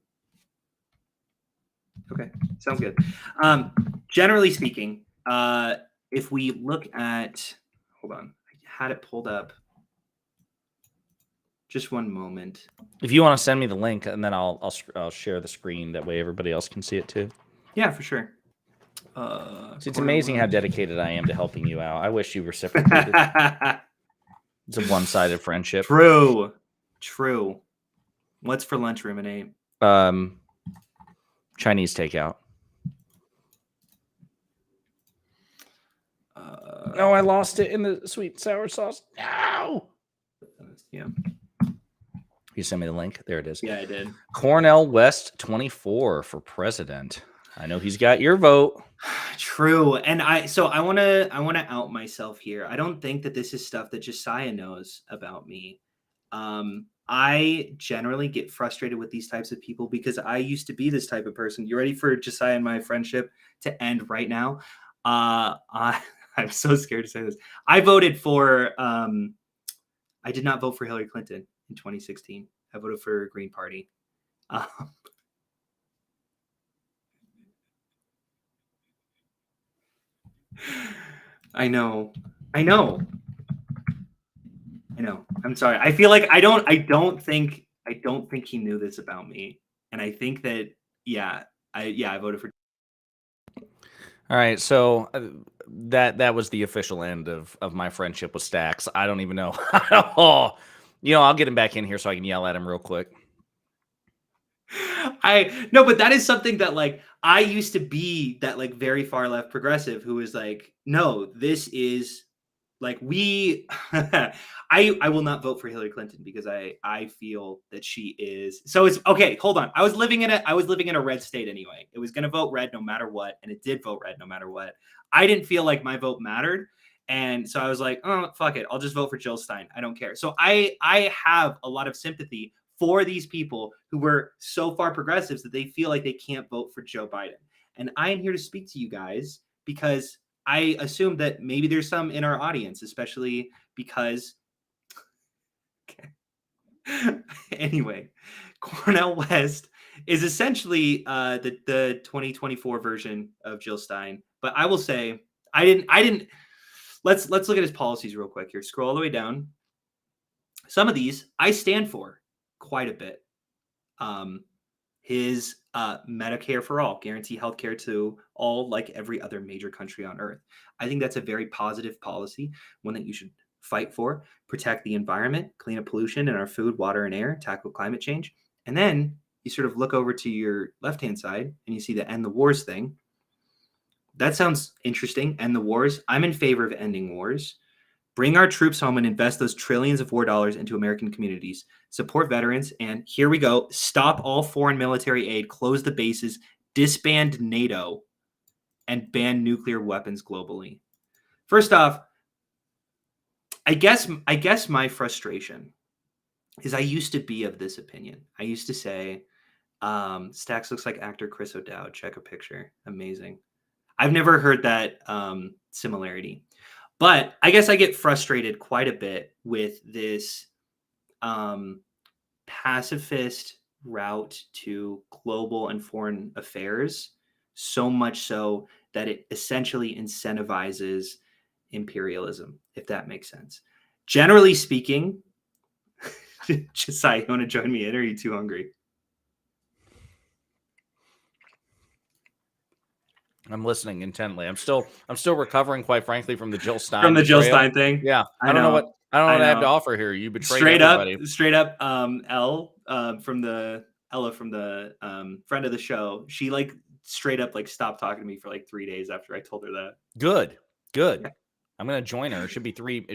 Okay, sounds good. Generally speaking, if we look at, hold on, I had it pulled up. Just one moment. If you want to send me the link, and then I'll share the screen. That way everybody else can see it too. Yeah, for sure. See, it's amazing how dedicated I am to helping you out. I wish you reciprocated. It's a one-sided friendship. True. What's for lunch, Ruminate? Chinese takeout. No, I lost it in the sweet and sour sauce. No. Yeah. You send me the link. There it is. Yeah, I did. Cornel West 24 for president. I know he's got your vote. True. And I want to out myself here. I don't think that this is stuff that Josiah knows about me. I generally get frustrated with these types of people because I used to be this type of person. You ready for Josiah and my friendship to end right now? I'm so scared to say this. I voted for I did not vote for Hillary Clinton in 2016. I voted for Green Party. I know. I'm sorry. I feel like I don't think he knew this about me. And I think that I voted for. All right, so that was the official end of my friendship with Stax. I don't even know. Oh, I'll get him back in here so I can yell at him real quick. But that is something that like I used to be that like very far left progressive who was like, no, this is like we I will not vote for Hillary Clinton because I feel that she is. So it's okay, hold on. I was living in a red state anyway. It was going to vote red no matter what, and it did vote red no matter what. I didn't feel like my vote mattered, and so I was like, "Oh, fuck it. I'll just vote for Jill Stein. I don't care." So I have a lot of sympathy for these people who were so far progressives that they feel like they can't vote for Joe Biden. And I am here to speak to you guys because I assume that maybe there's some in our audience, especially because. Okay. Anyway, Cornel West is essentially the 2024 version of Jill Stein. But I will say, I didn't. Let's look at his policies real quick here. Scroll all the way down. Some of these I stand for quite a bit. His Medicare for all, guarantee healthcare to all, like every other major country on earth. I think that's a very positive policy, one that you should fight for. Protect the environment, clean up pollution in our food, water, and air, tackle climate change. And then you sort of look over to your left-hand side and you see the end the wars thing. That sounds interesting. End the wars. I'm in favor of ending wars. Bring our troops home and invest those trillions of war dollars into American communities. Support veterans. And here we go. Stop all foreign military aid. Close the bases. Disband NATO. And ban nuclear weapons globally. First off, I guess my frustration is I used to be of this opinion. I used to say, Stax looks like actor Chris O'Dowd. Check a picture. Amazing. I've never heard that similarity. But I guess I get frustrated quite a bit with this pacifist route to global and foreign affairs, so much so that it essentially incentivizes imperialism, if that makes sense. Generally speaking, Josiah, you want to join me in, or are you too hungry? I'm listening intently. I'm still recovering, quite frankly, from the Jill Stein From the Jill betrayal. Stein thing? Yeah, I know. I don't know I what I have to know. offer here. You betrayed everybody. Straight up, from the Ella from the friend of the show. She like straight up like stopped talking to me for like 3 days after I told her that. Good. Yeah. I'm gonna join her. It should be three.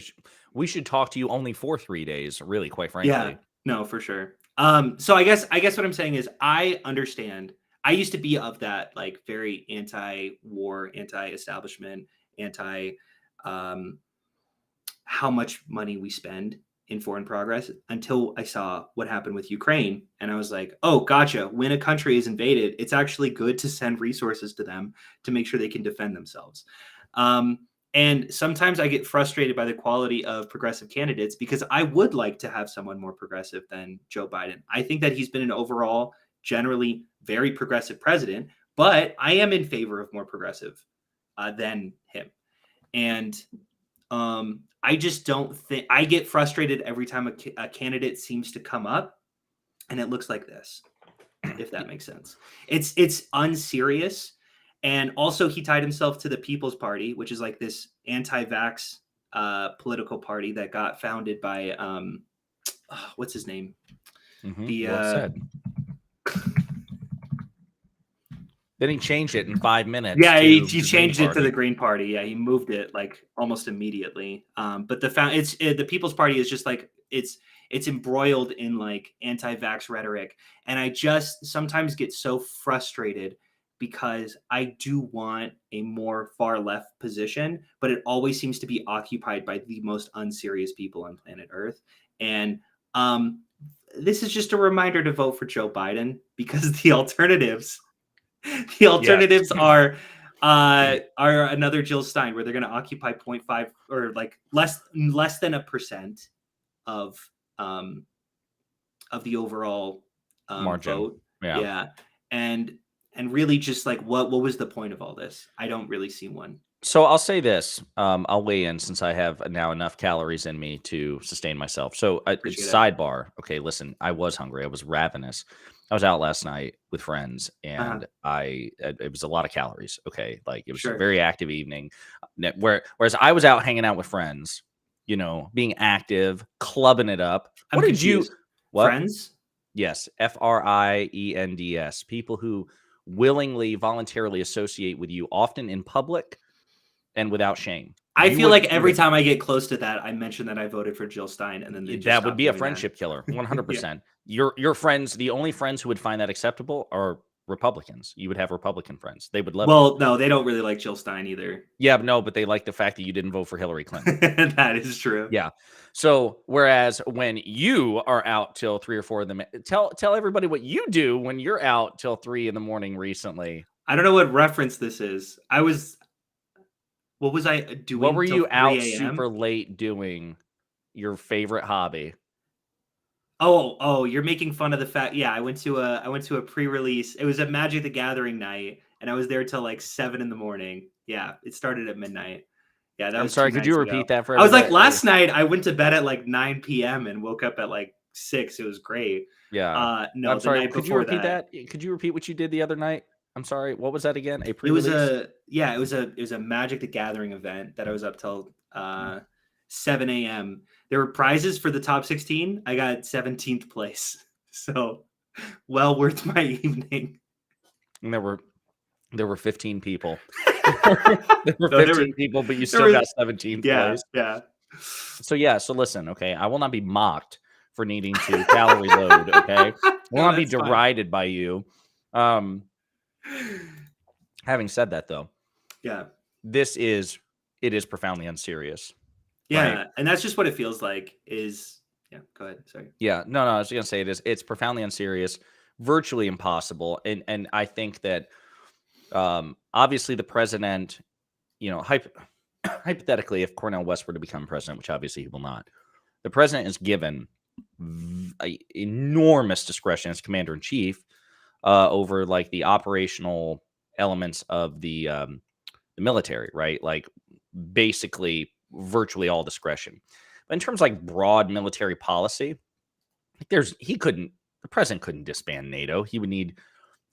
We should talk to you only for 3 days. Really, quite Yeah, frankly. no, for sure. So I guess what I'm saying is I understand. I used to be of that like very anti-war, anti-establishment, anti um how much money we spend in foreign progress until I saw what happened with Ukraine. And I was like, oh, gotcha. When a country is invaded, it's actually good to send resources to them to make sure they can defend themselves. And sometimes I get frustrated by the quality of progressive candidates because I would like to have someone more progressive than Joe Biden. I think that he's been an overall, generally very progressive president, but I am in favor of more progressive than him. And I just don't think I get frustrated every time a candidate seems to come up and it looks like this, if that makes sense. It's unserious. And also he tied himself to the People's Party, which is like this anti-vax political party that got founded by what's his name? The Well said. Then he changed it in 5 minutes. Yeah, he changed it to the Green Party. Yeah, he moved it like almost immediately. But the People's Party is just like it's embroiled in like anti-vax rhetoric, and I just sometimes get so frustrated because I do want a more far left position, but it always seems to be occupied by the most unserious people on planet Earth. And this is just a reminder to vote for Joe Biden because the alternatives are another Jill Stein where they're going to occupy 0.5 or like less than a percent of the overall margin. vote. Yeah. And really just like what was the point of all this? I don't really see one. So I'll say this. I'll weigh in since I have now enough calories in me to sustain myself. So Appreciate it. sidebar. Okay, listen, I was hungry. I was ravenous. I was out last night with friends, and it was a lot of calories. Okay, like it was a very active evening. Whereas I was out hanging out with friends, you know, being active, clubbing it up. What did you? What? Friends? Yes, friends. People who willingly, voluntarily associate with you, often in public and without shame. I feel like every time I get close to that, I mention that I voted for Jill Stein, and then they just that would be a friendship killer, 100%. Your friends, the only friends who would find that acceptable are Republicans. You would have Republican friends; they would love. Well, no, they don't really like Jill Stein either. Yeah, but they like the fact that you didn't vote for Hillary Clinton. That is true. Yeah. So whereas when you are out till 3 or 4 in the tell everybody what you do when you're out till 3 in the morning recently. I don't know what reference this is. What was I doing? What were you out super late doing? Your favorite hobby? Oh, you're making fun of the fact. Yeah, I went to a pre-release. It was a Magic the Gathering night, and I was there till like 7 in the morning. Yeah, it started at midnight. Yeah, that was. I'm sorry. Could you repeat that for? I was like last night. I went to bed at like 9 p.m. and woke up at like 6. It was great. Yeah. No, I'm sorry. Could you repeat that? Could you repeat what you did the other night? I'm sorry. What was that again? A pre-release? It was a Magic the Gathering event that I was up till 7 a.m. There were prizes for the top 16. I got 17th place, so well worth my evening. And there were 15 people. there were 15 people, but you still got 17th place. Yeah. So listen, okay. I will not be mocked for needing to calorie load. Okay, will not be derided by you. Having said that, though, yeah, it is profoundly unserious. Yeah, right? And that's just what it feels like. Yeah, go ahead. Sorry. Yeah, no, I was gonna say it's profoundly unserious, virtually impossible, and I think that obviously the president, you know, hypothetically, if Cornel West were to become president, which obviously he will not, the president is given enormous discretion as commander in chief over like the operational elements of the military, right? Like basically virtually all discretion. But in terms of like broad military policy, the president couldn't disband NATO. He would need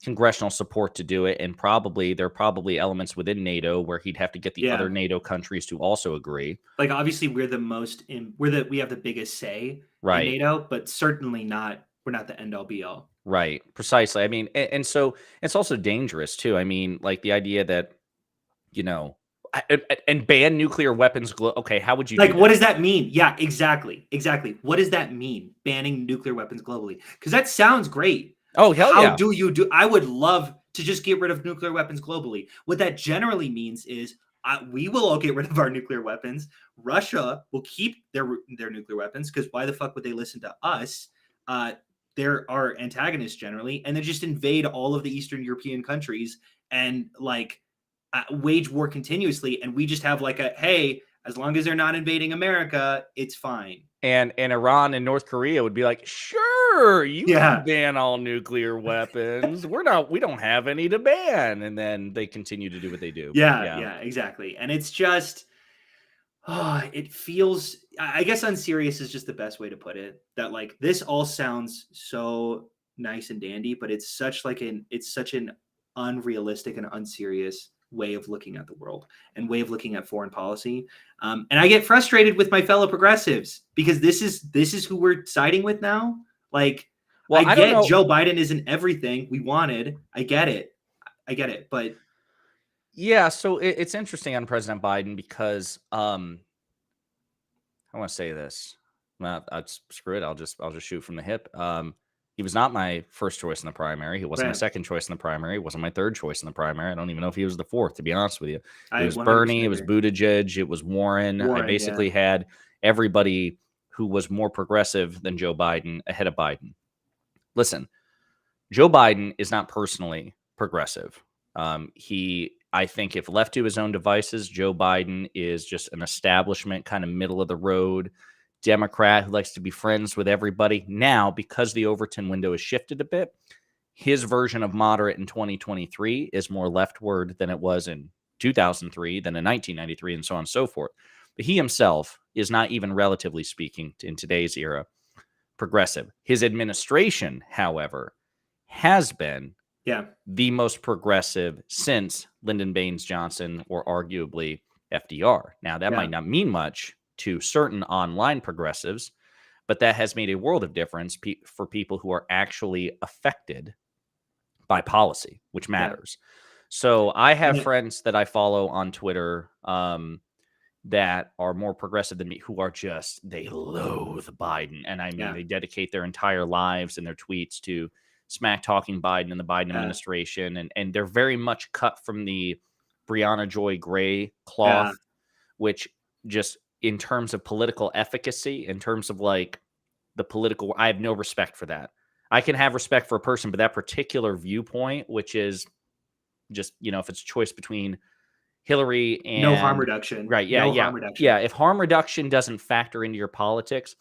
congressional support to do it, and there are probably elements within NATO where he'd have to get the Yeah. other NATO countries to also agree. Like obviously we have the biggest say in Right. NATO, but certainly we're not the end all be all. Right. Precisely. I mean, and so it's also dangerous too. I mean, like the idea that, you know, and ban nuclear weapons. Okay, how would you do Like, what that? does that mean? Yeah, exactly. Exactly. What does that mean? Banning nuclear weapons globally? Because that sounds great. Oh, hell How yeah. do you do? I would love to just get rid of nuclear weapons globally. What that generally means is we will all get rid of our nuclear weapons. Russia will keep their nuclear weapons because why the fuck would they listen to us? They're our antagonists generally, and then just invade all of the Eastern European countries and like wage war continuously. And we just have like hey, as long as they're not invading America, it's fine. And Iran and North Korea would be like, sure, you can Yeah. ban all nuclear weapons. We don't have any to ban. And then they continue to do what they do. Yeah, Yeah. yeah, exactly. And it's just, it feels, I guess unserious is just the best way to put it. That like this all sounds so nice and dandy, but it's such an unrealistic and unserious way of looking at the world and way of looking at foreign policy. And I get frustrated with my fellow progressives because this is who we're siding with now. Like, Well, I I don't get know. Joe Biden isn't everything we wanted. I get it. But Yeah, so it's interesting on President Biden because I want to say this. Well, screw it. I'll just shoot from the hip. He was not my first choice in the primary. He wasn't my right, second choice in the primary. He wasn't my third choice in the primary. I don't even know if he was the fourth, to be honest with you. It I was 100% Bernie. It was agree. Buttigieg. It was Warren. I Warren, yeah. basically had everybody who was more progressive than Joe Biden ahead of Biden. Listen, Joe Biden is not personally progressive. I think, if left to his own devices, Joe Biden is just an establishment, kind of middle of the road Democrat who likes to be friends with everybody. Now, because the Overton window has shifted a bit, his version of moderate in 2023 is more leftward than it was in 2003, than in 1993, and so on and so forth. But he himself is not even, relatively speaking, in today's era, progressive. His administration, however, has been Yeah. the most progressive since Lyndon Baines Johnson or arguably FDR. Now, that Yeah. might not mean much to certain online progressives, but that has made a world of difference for people who are actually affected by policy, which matters. So I have friends that I follow on Twitter that are more progressive than me, who are they loathe Biden. And I mean, they dedicate their entire lives and their tweets to smack talking Biden and the Biden administration. And they're very much cut from the Breonna Joy Gray cloth, which just in terms of political efficacy, in terms of like the political, I have no respect for that. I can have respect for a person, but that particular viewpoint, which is just, if it's a choice between Hillary and no harm reduction. Right. Yeah. No Yeah. harm reduction. Yeah. If harm reduction doesn't factor into your politics,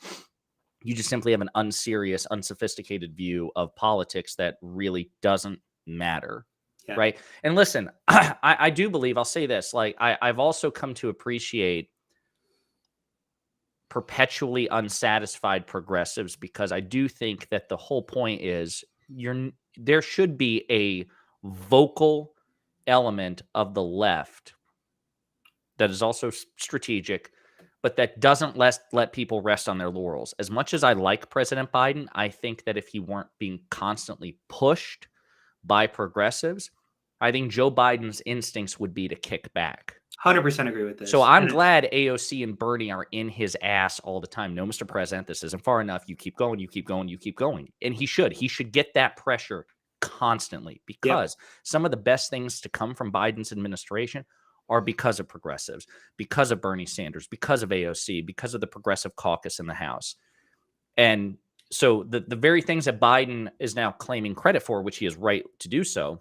you just simply have an unserious, unsophisticated view of politics that really doesn't matter. Yeah. Right. And listen, I do believe, I'll say this, like I've also come to appreciate perpetually unsatisfied progressives, because I do think that the whole point is there should be a vocal element of the left that is also strategic, but that doesn't let people rest on their laurels. As much as I like President Biden, I think that if he weren't being constantly pushed by progressives, I think Joe Biden's instincts would be to kick back. 100% agree with this. So I'm glad AOC and Bernie are in his ass all the time. No, Mr. President, this isn't far enough. You keep going, you keep going, you keep going. And he should get that pressure constantly, because some of the best things to come from Biden's administration are because of progressives, because of Bernie Sanders, because of AOC, because of the Progressive Caucus in the House. And so the very things that Biden is now claiming credit for, which he is right to do so,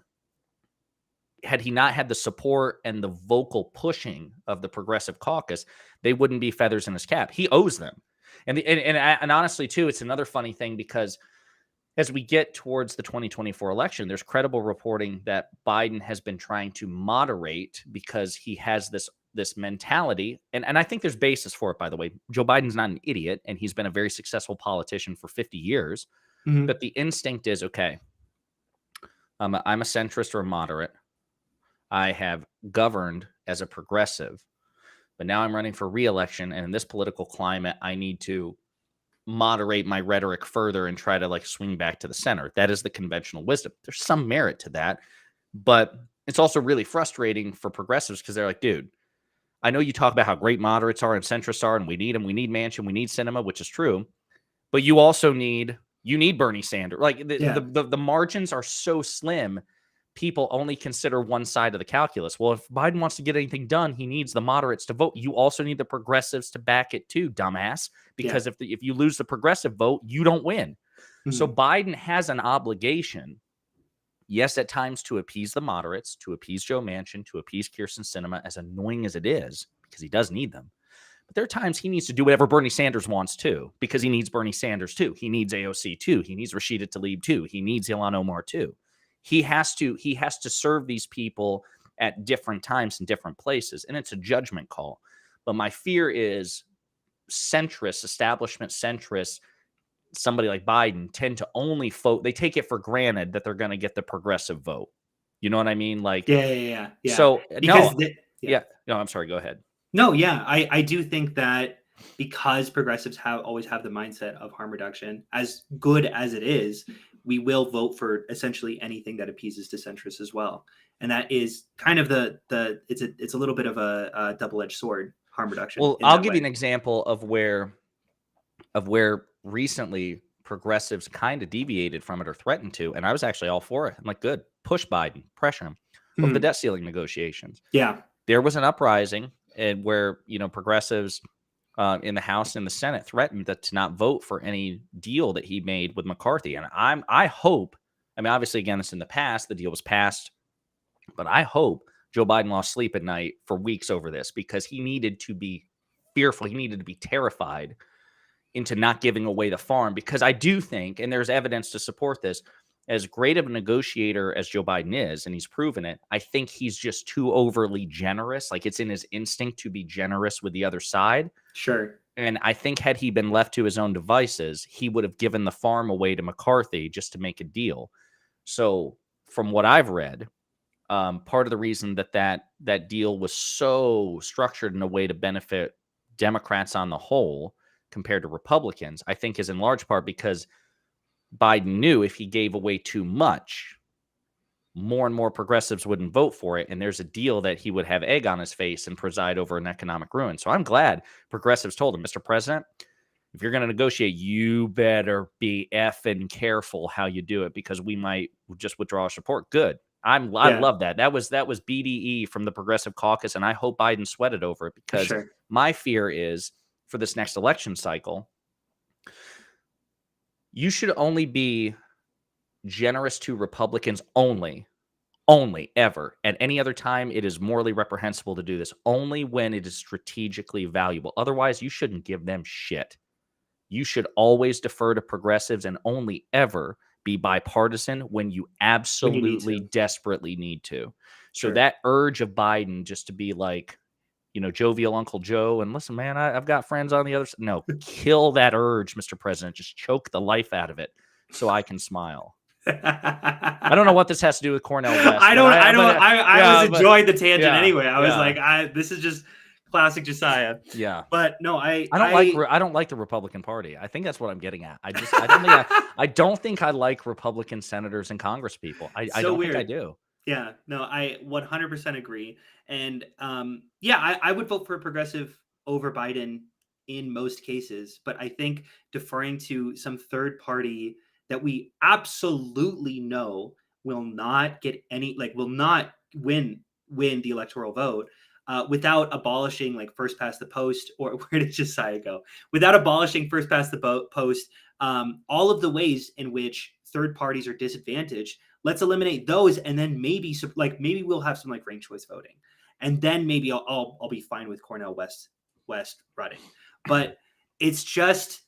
had he not had the support and the vocal pushing of the Progressive Caucus, they wouldn't be feathers in his cap. He owes them. And honestly, too, it's another funny thing because as we get towards the 2024 election, there's credible reporting that Biden has been trying to moderate because he has this mentality. And I think there's basis for it, by the way. Joe Biden's not an idiot, and he's been a very successful politician for 50 years. Mhm. But the instinct is, okay, I'm a centrist or a moderate. I have governed as a progressive, but now I'm running for reelection. And in this political climate, I need to moderate my rhetoric further and try to like swing back to the center. That is the conventional wisdom. There's some merit to that, but it's also really frustrating for progressives because they're like, dude, I know you talk about how great moderates are and centrists are, and we need them. We need Manchin. We need Sinema, which is true. But you also need Bernie Sanders. Like Yeah. the margins are so slim. People only consider one side of the calculus. Well, if Biden wants to get anything done, he needs the moderates to vote. You also need the progressives to back it too, dumbass. Because if you lose the progressive vote, you don't win. So Biden has an obligation, yes, at times to appease the moderates, to appease Joe Manchin, to appease Kyrsten Sinema, as annoying as it is, because he does need them. But there are times he needs to do whatever Bernie Sanders wants too, because he needs Bernie Sanders too. He needs AOC too. He needs Rashida Tlaib too. He needs Ilhan Omar too. He has to serve these people at different times in different places, and it's a judgment call. But my fear is centrists, establishment centrists, somebody like Biden tend to only vote. They take it for granted that they're going to get the progressive vote. You know what I mean? Like, Yeah. So Because no, I'm sorry. Go ahead. No, yeah, I do think that because progressives always have the mindset of harm reduction, as good as it is, we will vote for essentially anything that appeases to centrists as well, and that is kind of it's a little bit of a double-edged sword, harm reduction. Well, in I'll that give way. you an example of where recently progressives kind of deviated from it or threatened to, and I was actually all for it. I'm like, good, push Biden, pressure him over the debt ceiling negotiations. Yeah, there was an uprising and where progressives in the House and the Senate threatened to not vote for any deal that he made with McCarthy. And I hope, I mean, obviously, again, this in the past, the deal was passed, but I hope Joe Biden lost sleep at night for weeks over this because he needed to be fearful. He needed to be terrified into not giving away the farm, because I do think, and there's evidence to support this, as great of a negotiator as Joe Biden is, and he's proven it, I think he's just too overly generous. Like, it's in his instinct to be generous with the other side. sure. And I think had he been left to his own devices, he would have given the farm away to McCarthy just to make a deal. So from what I've read, part of the reason that deal was so structured in a way to benefit Democrats on the whole compared to Republicans, I think is in large part because Biden knew if he gave away too much, more and more progressives wouldn't vote for it. And there's a deal that he would have egg on his face and preside over an economic ruin. So I'm glad progressives told him, Mr. President, if you're going to negotiate, you better be effing careful how you do it, because we might just withdraw our support. Good. I love that. That was BDE from the Progressive Caucus, and I hope Biden sweated over it, because my fear is for this next election cycle, you should only be generous to Republicans only ever. At any other time, it is morally reprehensible to do this, only when it is strategically valuable. Otherwise, you shouldn't give them shit. You should always defer to progressives and only ever be bipartisan when you absolutely desperately need to. So that urge of Biden just to be like, jovial Uncle Joe, and listen, man, I've got friends on the other side. No, kill that urge, Mr. President. Just choke the life out of it so I can smile. I don't know what this has to do with Cornell West. I was enjoying the tangent anyway. I was like, this is just classic Josiah. Yeah. But no, I don't like the Republican Party. I think that's what I'm getting at. I don't think I like Republican senators and Congress people. I don't think I do. Yeah, no, I 100% agree. And I would vote for a progressive over Biden in most cases, but I think deferring to some third party that we absolutely know will not get will not win the electoral vote without abolishing first past the post, or where did Josiah go? Without abolishing first past the post, all of the ways in which third parties are disadvantaged. Let's eliminate those, and then maybe we'll have some ranked choice voting, and then maybe I'll be fine with Cornell West running. But it's just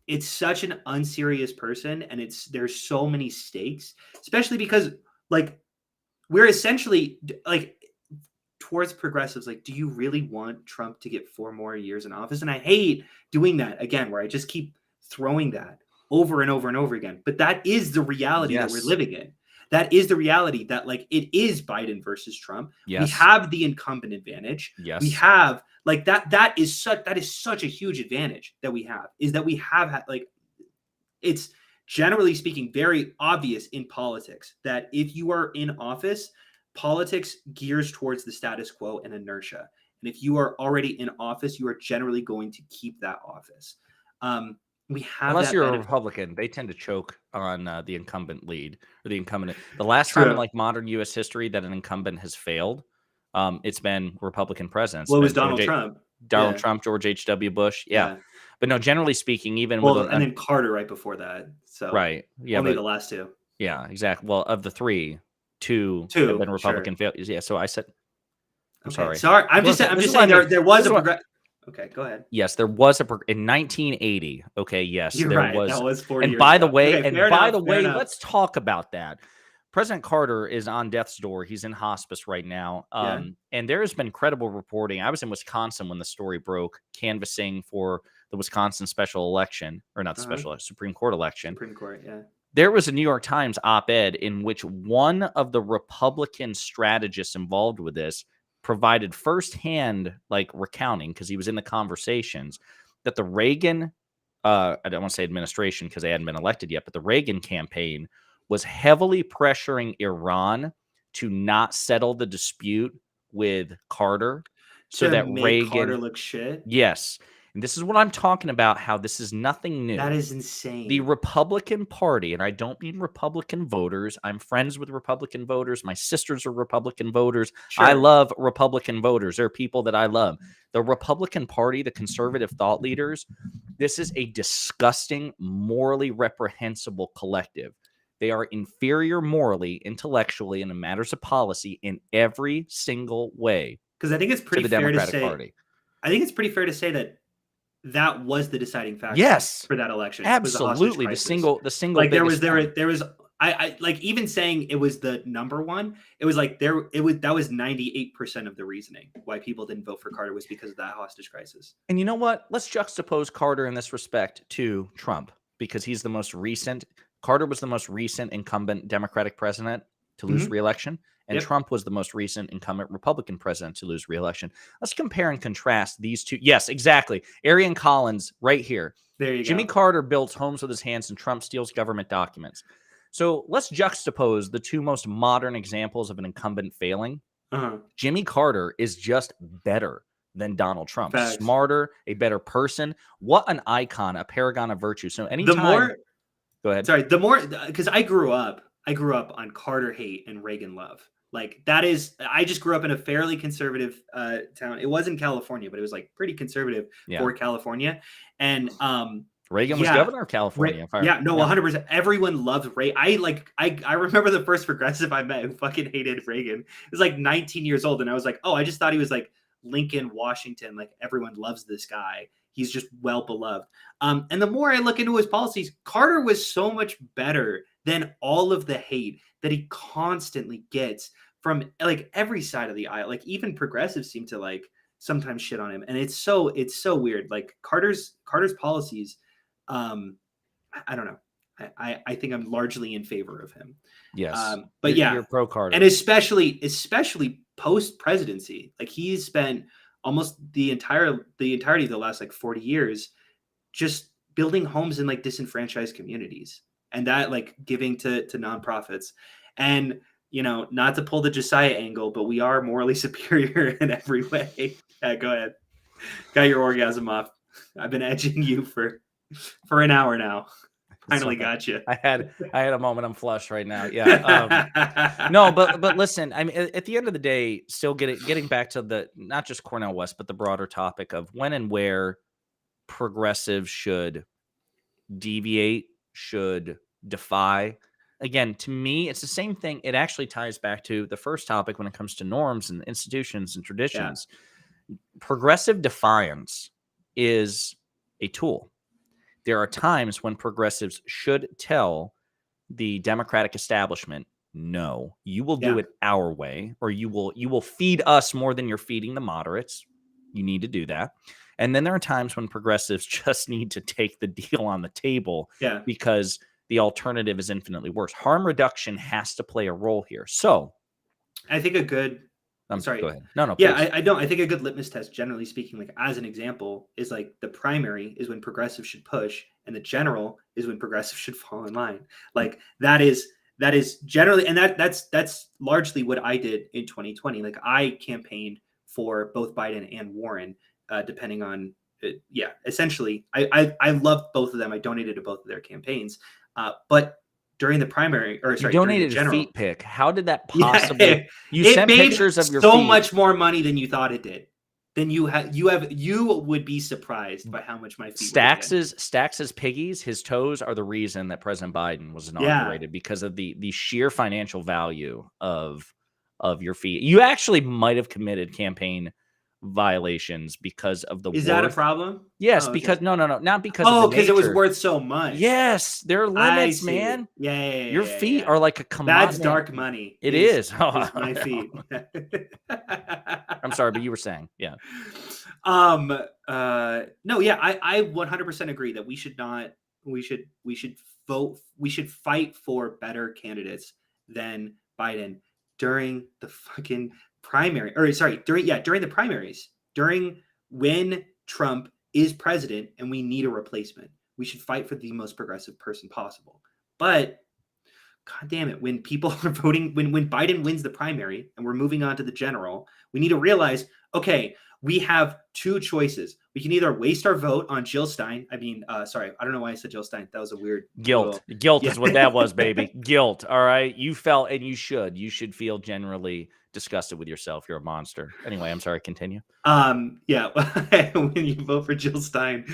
it's such an unserious person, and there's so many stakes, especially because like we're essentially like towards progressives, like, do you really want Trump to get 4 more years in office? And I hate doing that again, where I just keep throwing that over and over and over again. But that is the reality that we're Yes. living in. That is the reality that like it is Biden versus Trump. We Yes. have the incumbent advantage. We Yes. have like that is such a huge advantage that we have, is that we have like it's generally speaking very obvious in politics that if you are in office, politics gears towards the status quo and inertia. And if you are already in office, you are generally going to keep that office. We have Unless that you're a benefit. Republican, they tend to choke on the incumbent lead or the incumbent. The last time in True. like modern U.S. history that an incumbent has failed, it's been Republican presidents. It's Well, it was been Donald Trump. Donald Yeah. Trump, George H.W. Bush. Yeah. Yeah. But no, generally speaking, even with Well, and then Carter right before that. So right. Yeah. only But the last two. yeah, exactly. Well, of the three, two have been Two, sure. Republican failures. Yeah. So I said, I'm Okay. sorry. Sorry. I'm Listen, this just is what I saying mean. there was This a is what, progress. Okay, go ahead. yes, there was in 1980. Okay, yes, You're there right. That was. was 40 And years by the ago. way, Okay, fair enough. Fair enough. let's talk about that. President Carter is on death's door. He's in hospice right now. Yeah. And there has been credible reporting. I was in Wisconsin when the story broke, canvassing for the Wisconsin special election, or not the special Supreme Court election. Supreme Court, yeah. There was a New York Times op-ed in which one of the Republican strategists involved with this provided firsthand like recounting, because he was in the conversations, that the Reagan I don't want to say administration because they hadn't been elected yet, but the Reagan campaign was heavily pressuring Iran to not settle the dispute with Carter so To that make Carter Reagan, look shit? yes. And this is what I'm talking about, how this is nothing new. That is The insane. Republican Party, and I don't mean Republican voters. I'm friends with Republican voters. My sisters are Republican voters. I Sure. love Republican voters. They're people that I love. The Republican Party, the conservative thought leaders, this is a disgusting, morally reprehensible collective. They are inferior morally, intellectually, and in matters of policy in every single way Because I think it's to pretty the fair to Democratic say Party. I think it's pretty fair to say that that was the deciding factor Yes, for that election. Was the hostage absolutely. crisis. The single Like there was biggest one. there was I like even saying it was the number one, it was like that was 98% of the reasoning why people didn't vote for Carter was because of that hostage crisis. And you know what? Let's juxtapose Carter in this respect to Trump, because he's the most recent. Carter was the most recent incumbent Democratic president to lose re-election, and Yep. Trump was the most recent incumbent Republican president to lose re-election. Let's compare and contrast these two. Yes, exactly. Arian Collins right here. There you Jimmy go. Carter builds homes with his hands and Trump steals government documents. So let's juxtapose the two most modern examples of an incumbent failing. Uh-huh. Jimmy Carter is just better than Donald Trump. Facts. Smarter, a better person. What an icon, a paragon of virtue. So anytime. The more Go ahead. Sorry, the more because I grew up on Carter hate and Reagan love. Like that is, I just grew up in a fairly conservative town. It was in California, but it was like pretty conservative for California. And Reagan was governor of California. Yeah, no, 100%. Everyone loved Reagan. I remember the first progressive I met who fucking hated Reagan. It was like 19 years old, and I was like, oh, I just thought he was like Lincoln, Washington. Like everyone loves this guy. He's just well beloved. And the more I look into his policies, Carter was so much better than all of the hate that he constantly gets from like every side of the aisle. Like even progressives seem to like sometimes shit on him, and it's so weird. Like Carter's policies. I don't know. I think I'm largely in favor of him. Yes, but you're pro Carter, and especially post presidency. Like he's spent almost the entirety of the last like 40 years just building homes in like disenfranchised communities, and that like giving to nonprofits. And you know, not to pull the Josiah angle, but we are morally superior in every way. Yeah, go ahead. Got your orgasm off. I've been edging you for an hour now. Finally got you. I had a moment. I'm flush right now. Yeah. No, but listen, I mean, at the end of the day, still getting back to the not just Cornel West, but the broader topic of when and where progressives should deviate, should defy. Again, to me, it's the same thing. It actually ties back to the first topic when it comes to norms and institutions and traditions. Yeah. Progressive defiance is a tool. There are times when progressives should tell the Democratic establishment, no, you will do Yeah. it our way, or you will feed us more than you're feeding the moderates. You need to do that. And then there are times when progressives just need to take the deal on the table Yeah. because the alternative is infinitely worse. Harm reduction has to play a role here. So I think a good go sorry. ahead. No, Yeah, please. I don't. I think a good litmus test, generally speaking, like as an example, is like the primary is when progressives should push, and the general is when progressives should fall in line. Like that is generally, and that's largely what I did in 2020. Like I campaigned for both Biden and Warren, depending on yeah. Essentially, I loved both of them. I donated to both of their campaigns, but during the primary, or You sorry, during the donated a general, feet pic. How did that yeah, possibly? You it sent made pictures of your so feet. much more money than you thought it did. Then you would be surprised by how much my feet would have been. Stax's piggies, his toes are the reason that President Biden was Yeah. inaugurated because of the sheer financial value of your feet. You actually might have committed campaign violations because of the Is that a worth. problem? Yes, Oh, okay. because no, not because of the Oh, because it was nature. worth so much. Yes, there are I limits, see. man. Yeah, yeah, yeah, Your yeah, yeah, feet yeah. are like a That's commodity. dark money. It is. Is my feet. I'm sorry, but you were saying, yeah. um no, yeah, I 100% agree that we should vote, we should fight for better candidates than Biden during the fucking primary, or sorry, during the primaries, during when Trump is president and we need a replacement. We should fight for the most progressive person possible. But God damn it, when people are voting, when Biden wins the primary and we're moving on to the general, we need to realize, okay, we have two choices. We can either waste our vote on Jill Stein. I mean, sorry, I don't know why I said Jill Stein. That was a weird Guilt. little, Guilt yeah. is what that was, baby. Guilt. All right. You felt, and you should feel generally disgusted with yourself. You're a monster. Anyway, I'm sorry. Continue. Yeah, when you vote for Jill Stein,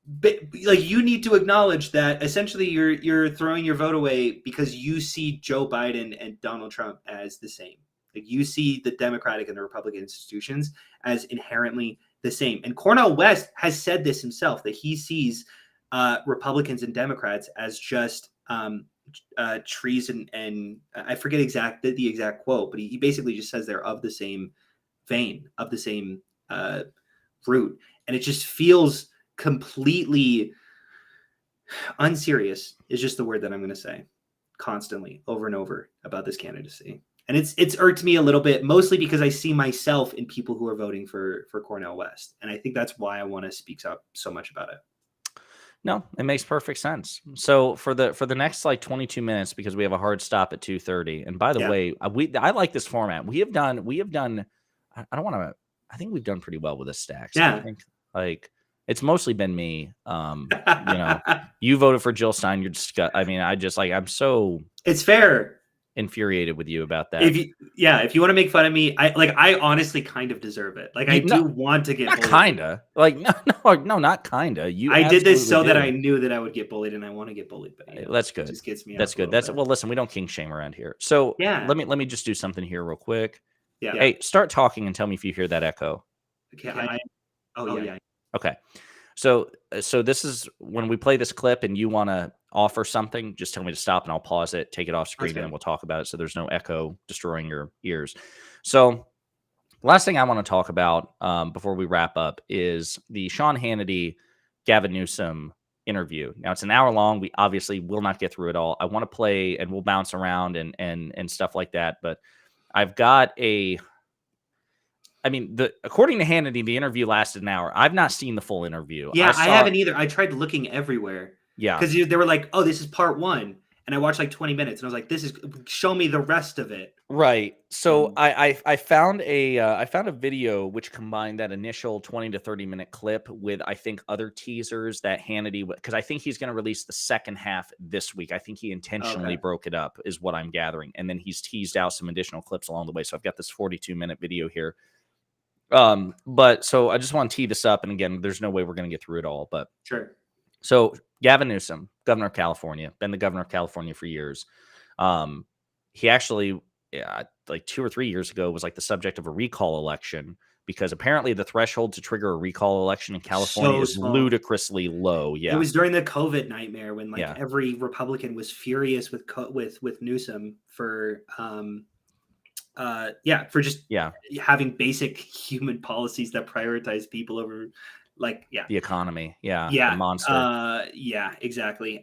but like you need to acknowledge that essentially you're throwing your vote away because you see Joe Biden and Donald Trump as the same. Like you see the Democratic and the Republican institutions as inherently the same. And Cornel West has said this himself, that he sees Republicans and Democrats as just trees and I forget the exact quote, but he basically just says they're of the same vein, of the same root, and it just feels completely unserious. Is just the word that I'm going to say constantly over and over about this candidacy. And it's irked me a little bit, mostly because I see myself in people who are voting for Cornel West, and I think that's why I want to speak up so much about it. No, it makes perfect sense. So for the next like 22 minutes, because we have a hard stop at 2:30. And by the Yeah. way, I like this format. We have done. I don't want to. I think we've done pretty well with this Stacks. I Yeah. think like it's mostly been me. You voted for Jill Stein. You're I mean, I'm so It's fair. infuriated with you about that. If you want to make fun of me, I honestly kind of deserve it. Like I do want to get not bullied. kinda. Like no, not kinda. I did this so do. that I knew that I would get bullied, and I want to get bullied. But That's good. It just gets me. That's good. Bit. Well, listen, we don't king shame around here. So yeah. let me just do something here real quick. Yeah. Hey, start talking and tell me if you hear that echo. Okay. Yeah. Okay. So this is when we play this clip and you want to offer something, just tell me to stop and I'll pause it, take it off screen, and then we'll talk about it so there's no echo destroying your ears. So last thing I want to talk about before we wrap up is the Sean Hannity, Gavin Newsom interview. Now it's an hour long. We obviously will not get through it all. I want to play and we'll bounce around and stuff like that. But I've got according to Hannity, the interview lasted an hour. I've not seen the full interview. Yeah, I haven't either. I tried looking everywhere. Yeah. Because they were like, oh, this is part one. And I watched like 20 minutes and I was like, show me the rest of it. Right. So I found a video which combined that initial 20 to 30 minute clip with, I think, other teasers that Hannity, because I think he's going to release the second half this week. I think he intentionally broke it up is what I'm gathering. And then he's teased out some additional clips along the way. So I've got this 42-minute video here. But so I just want to tee this up. And again, there's no way we're going to get through it all, but sure. So Gavin Newsom, governor of California, been the governor of California for years. He actually, like 2 or 3 years ago, was like the subject of a recall election because apparently the threshold to trigger a recall election in California So is small. ludicrously low. It Yeah. was during the COVID nightmare when like Yeah. every Republican was furious with with Newsom for for just Yeah. having basic human policies that prioritize people over like The economy. Yeah. The yeah monster. yeah exactly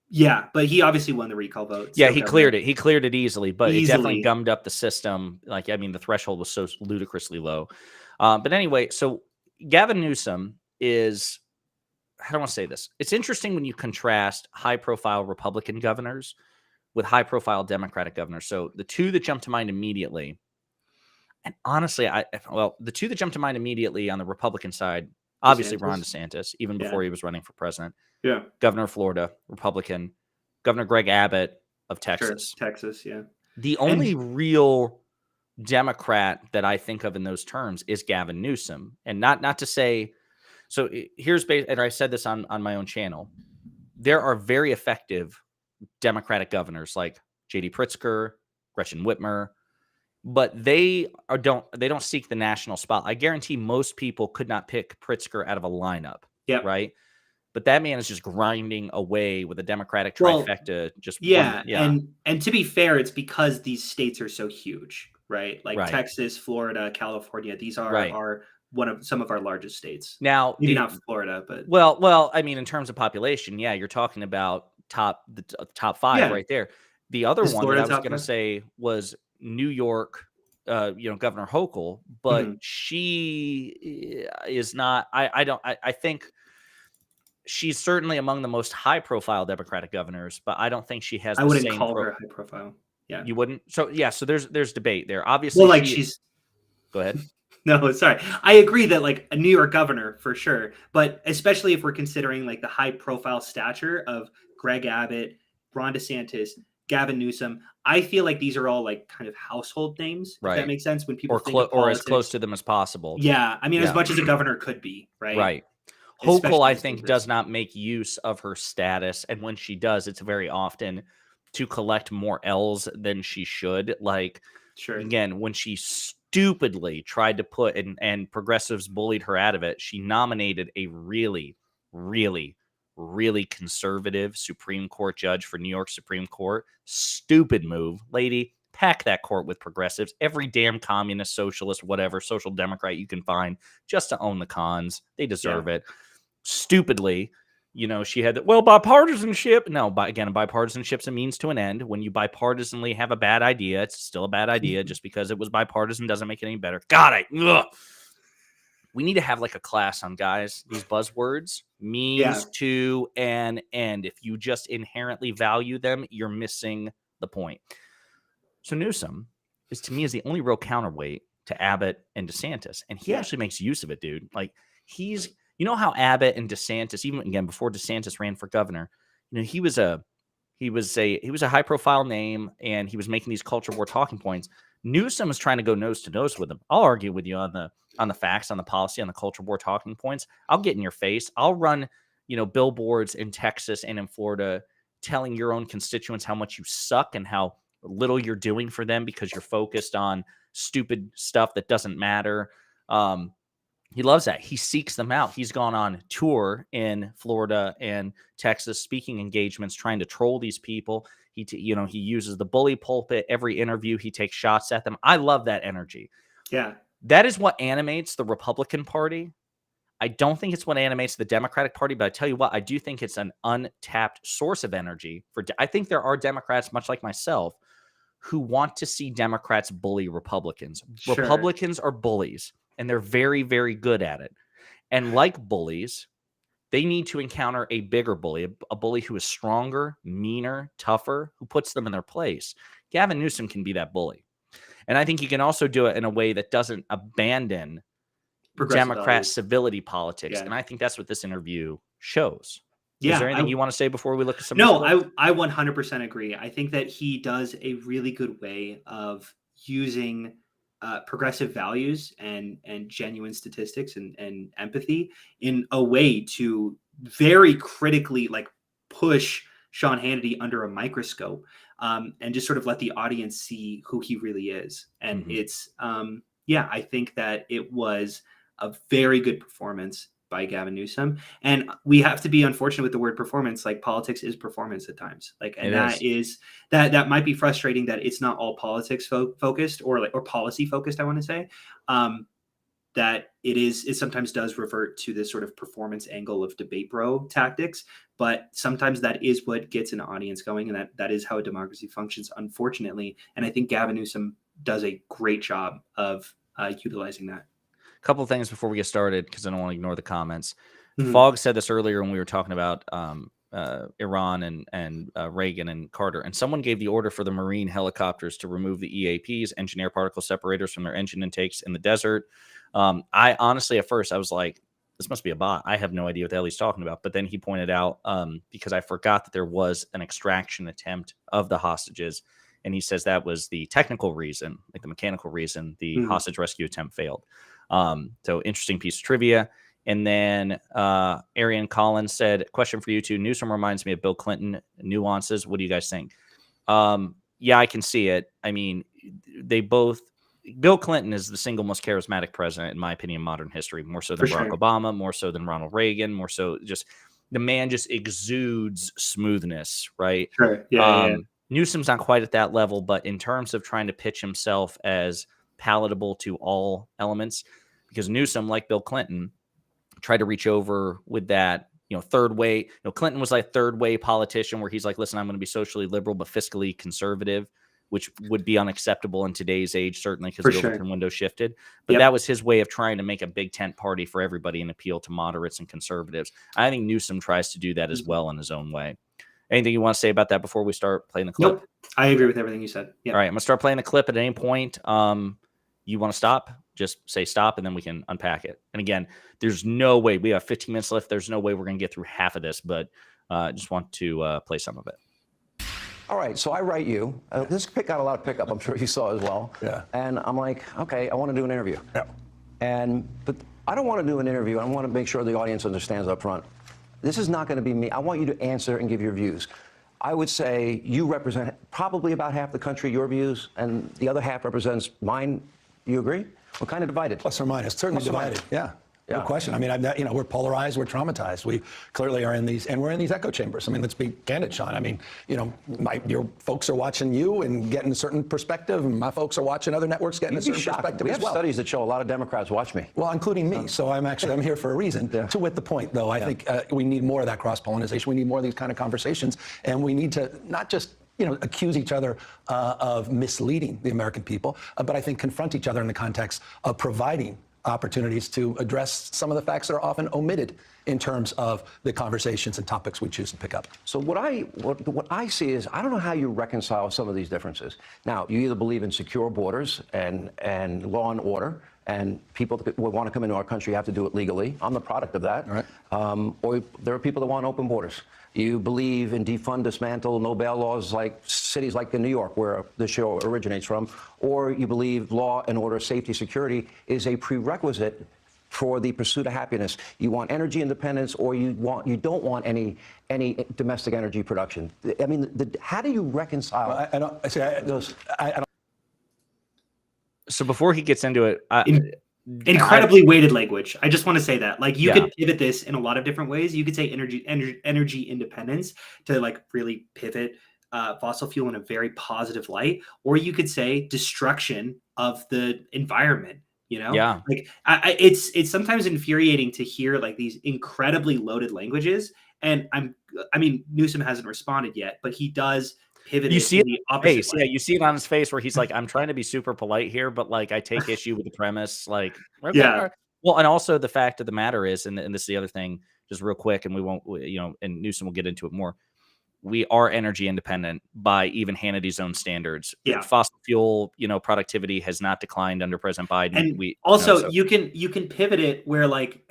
yeah, but he obviously won the recall vote. Yeah, So he governor cleared it. He cleared it easily, but it definitely easily. gummed up the system. Like, I mean, the threshold was so ludicrously low. But anyway, so Gavin Newsom is, how do I want to say this? It's interesting when you contrast high profile Republican governors with high profile Democratic governors. So the two that jump to mind immediately, and honestly, the two that jump to mind immediately on the Republican side, obviously Ron DeSantis. DeSantis, even Yeah. before he was running for president, Yeah. Governor of Florida, Republican, Governor Greg Abbott of Sure. Texas. Texas. Yeah. The only real Democrat that I think of in those terms is Gavin Newsom, and not to say. So and I said this on my own channel. There are very effective Democratic governors like J.D. Pritzker, Gretchen Whitmer, but they don't seek the national spot. I guarantee most people could not pick Pritzker out of a lineup, Yep. right? But that man is just grinding away with a Democratic Well, trifecta. Just one, yeah, yeah, and to be fair, it's because these states are so huge, right? Like right, Texas, Florida, California. These are right. some of our largest states. Now Maybe not Florida, but well, I mean, in terms of population, yeah, you're talking about top five yeah. right there. The other Is one that Florida I was top going to five? say was New York, Governor Hochul, but Mhm. she is not. I think she's certainly among the most high profile Democratic governors, but I don't think she has I the wouldn't same call her high profile. Yeah. You wouldn't? So yeah, so there's debate there. Obviously, Well, like she. she's Go ahead. no, sorry. I agree that like a New York governor for sure, but especially if we're considering like the high profile stature of Greg Abbott, Ron DeSantis, Gavin Newsom, I feel like these are all like kind of household names, if that Right. makes sense. When people think of Or as close politics, to them as possible. yeah, I mean, as Yeah. much as a governor could be, right? Right. Hochul, Especially I in state think, does races. not make use of her status, and when she does, it's very often to collect more L's than she should. Like, Sure. again, when she stupidly tried to put and progressives bullied her out of it, she nominated a really, really, really conservative Supreme Court judge for New York Supreme Court. Stupid move, lady. Pack that court with progressives, every damn communist, socialist, whatever, social democrat you can find, just to own the cons. They Yeah. deserve it. Stupidly, she had that. Well, bipartisanship. No, again, bipartisanship's a means to an end. When you bipartisanly have a bad idea, it's still a bad idea. Just because it was bipartisan doesn't make it any better. We need to have like a class on, guys, these buzzwords, Yeah. means to an end. If you just inherently value them, you're missing the point. So Newsom is, to me, is the only real counterweight to Abbott and DeSantis, and he Yeah. actually makes use of it, dude. Like, he's, how Abbott and DeSantis, even again before DeSantis ran for governor, he was a high profile name, and he was making these culture war talking points. Newsom is trying to go nose to nose with him. I'll argue with you on the facts, on the policy, on the culture war talking points. I'll get in your face. I'll run, billboards in Texas and in Florida telling your own constituents how much you suck and how little you're doing for them because you're focused on stupid stuff that doesn't matter. He loves that. He seeks them out. He's gone on tour in Florida and Texas, speaking engagements, trying to troll these people. He uses the bully pulpit. Every interview, he takes shots at them. I love that energy. Yeah. That is what animates the Republican Party. I don't think it's what animates the Democratic Party, but I tell you what, I do think it's an untapped source of energy. I think there are Democrats, much like myself, who want to see Democrats bully Republicans. Sure. Republicans are bullies, and they're very, very good at it. And like bullies, they need to encounter a bigger bully, a bully who is stronger, meaner, tougher, who puts them in their place. Gavin Newsom can be that bully. And I think you can also do it in a way that doesn't abandon Democrat values. civility politics. Yeah. And I think that's what this interview shows. Yeah. Is there anything you want to say before we look at some No, of this? I 100% agree. I think that he does a really good way of using progressive values and genuine statistics and empathy in a way to very critically like push Sean Hannity under a microscope and just sort of let the audience see who he really is. And Mhm. it's yeah, I think that it was a very good performance by Gavin Newsom. And we have to be unfortunate with the word performance. Like politics is performance at times. Like, and It that is. is that might be frustrating that it's not all politics focused or policy focused, I want to say. That it sometimes does revert to this sort of performance angle of debate bro tactics, but sometimes that is what gets an audience going, and that is how a democracy functions, unfortunately. And I think Gavin Newsom does a great job of utilizing that. Couple of things before we get started, because I don't want to ignore the comments. Mhm. Fogg said this earlier when we were talking about Iran and Reagan and Carter, and someone gave the order for the Marine helicopters to remove the EAPs, engineer particle separators, from their engine intakes in the desert. I honestly, at first, I was like, this must be a bot. I have no idea what the hell he's talking about. But then he pointed out, because I forgot that there was an extraction attempt of the hostages. And he says that was the technical reason, like the mechanical reason the hostage rescue attempt failed. So interesting piece of trivia. And then Arian Collins said, question for you two. Newsom reminds me of Bill Clinton. Nuances. What do you guys think? Yeah, I can see it. I mean, Bill Clinton is the single most charismatic president, in my opinion, in modern history, more so than Barack Obama, more so than Ronald Reagan, more so just the man just exudes smoothness, right? Sure. Yeah. Newsom's not quite at that level, but in terms of trying to pitch himself as palatable to all elements, because Newsom, like Bill Clinton, tried to reach over with that, third way. Clinton was like third way politician where he's like, listen, I'm going to be socially liberal, but fiscally conservative, which would be unacceptable in today's age, certainly because the Overton window shifted. But that was his way of trying to make a big tent party for everybody and appeal to moderates and conservatives. I think Newsom tries to do that as well in his own way. Anything you want to say about that before we start playing the clip? Nope. I agree with everything you said. Yep. All right, I'm going to start playing the clip at any point. You want to stop? Just say stop, and then we can unpack it. And again, there's no way. We have 15 minutes left. There's no way we're going to get through half of this, but I just want to play some of it. All right, so I write you. This got a lot of pickup, I'm sure you saw as well. Yeah. And I'm like, okay, I want to do an interview. Yeah. But I don't want to do an interview. I want to make sure the audience understands up front. This is not going to be me. I want you to answer and give your views. I would say you represent probably about half the country, your views, and the other half represents mine. You agree? We're kind of divided. Plus or minus, certainly divided. Yeah. No question. I mean, we're polarized, we're traumatized. We clearly are in these, and we're in these echo chambers. I mean, let's be candid, Sean. I mean, your folks are watching you and getting a certain perspective, and my folks are watching other networks getting a certain perspective we as have well. Studies that show a lot of Democrats watch me. Well, including me. So I'm here for a reason. To wit the point, though, I think we need more of that cross-pollination. We need more of these kind of conversations, and we need to not just accuse each other of misleading the American people, but I think confront each other in the context of providing opportunities to address some of the facts that are often omitted in terms of the conversations and topics we choose to pick up. So what I see is, I don't know how you reconcile some of these differences. Now, you either believe in secure borders and law and order, and people that want to come into our country have to do it legally. I'm the product of that. Right. Or there are people that want open borders. You believe in defund, dismantle, no bail laws like cities like in New York, where the show originates from, or you believe law and order, safety, security is a prerequisite for the pursuit of happiness. You want energy independence, or you don't want any domestic energy production. I mean, how do you reconcile? Well, I don't. So before he gets into it, incredibly weighted language. I just want to say that, like, you could pivot this in a lot of different ways. You could say energy independence to like really pivot fossil fuel in a very positive light, or you could say destruction of the environment. Like it's sometimes infuriating to hear like these incredibly loaded languages. And I mean, Newsom hasn't responded yet, but he does pivot. You see it in the opposite face. Yeah, you see it on his face where he's like, I'm trying to be super polite here, but like I take issue with the premise. Like, okay, yeah. Well, and also the fact of the matter is, and this is the other thing, just real quick, and we won't, and Newsom will get into it more. We are energy independent by even Hannity's own standards. Yeah. Fossil fuel, productivity has not declined under President Biden. And you can pivot it where like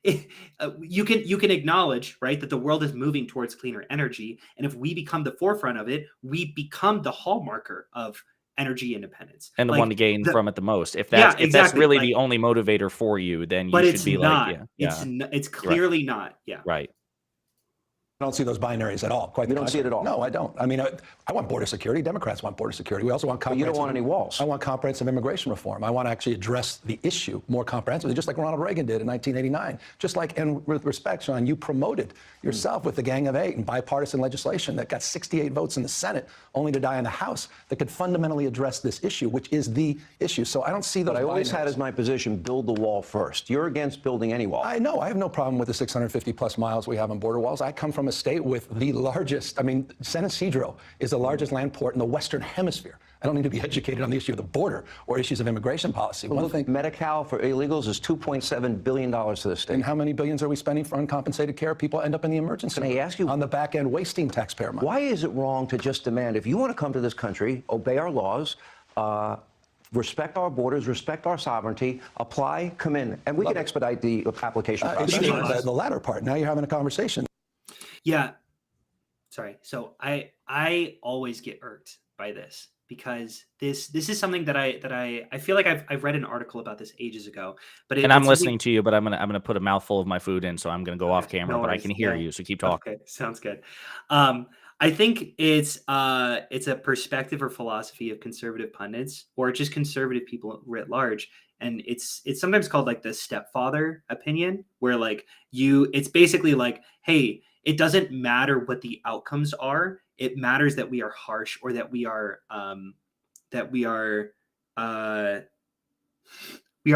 you can acknowledge, right, that the world is moving towards cleaner energy. And if we become the forefront of it, we become the hallmarker of energy independence. And the one to gain from it the most. If that's really the only motivator for you, then you should be not. like, It's clearly not. Yeah. Right. I don't see those binaries at all. Quite You the don't see it at all? No, I don't. I mean, I want border security. Democrats want border security. We also want But you don't want any walls. I want comprehensive immigration reform. I want to actually address the issue more comprehensively, just like Ronald Reagan did in 1989. Just like, and with respect, Sean, you promoted yourself with the Gang of Eight and bipartisan legislation that got 68 votes in the Senate, only to die in the House, that could fundamentally address this issue, which is the issue. So I don't see those. But I always binaries. had as my position, build the wall first. You're against building any wall. I know. I have no problem with the 650 plus miles we have on border walls. I come from a state with the largest, I mean, San Ysidro is the largest land port in the Western Hemisphere. I don't need to be educated on the issue of the border or issues of immigration policy. One thing, Medi-Cal for illegals is $2.7 billion to the state. And how many billions are we spending for uncompensated care? People end up in the emergency Can I ask you, on the back end, wasting taxpayer money. why is it wrong to just demand, if you want to come to this country, obey our laws, respect our borders, respect our sovereignty, apply, come in, and we can expedite the application process. The latter part. Now you're having a conversation. Yeah. Sorry. So I always get irked by this because this is something that I feel like I've read an article about this ages ago. But And I'm listening to you, but I'm gonna put a mouthful of my food in, so I'm gonna go off camera, no but I worries. can hear you, so keep talking. Okay, sounds good. I think it's a perspective or philosophy of conservative pundits or just conservative people writ large. And it's sometimes called like the stepfather opinion, where like it's basically like, hey, it doesn't matter what the outcomes are. It matters that we are harsh or that we are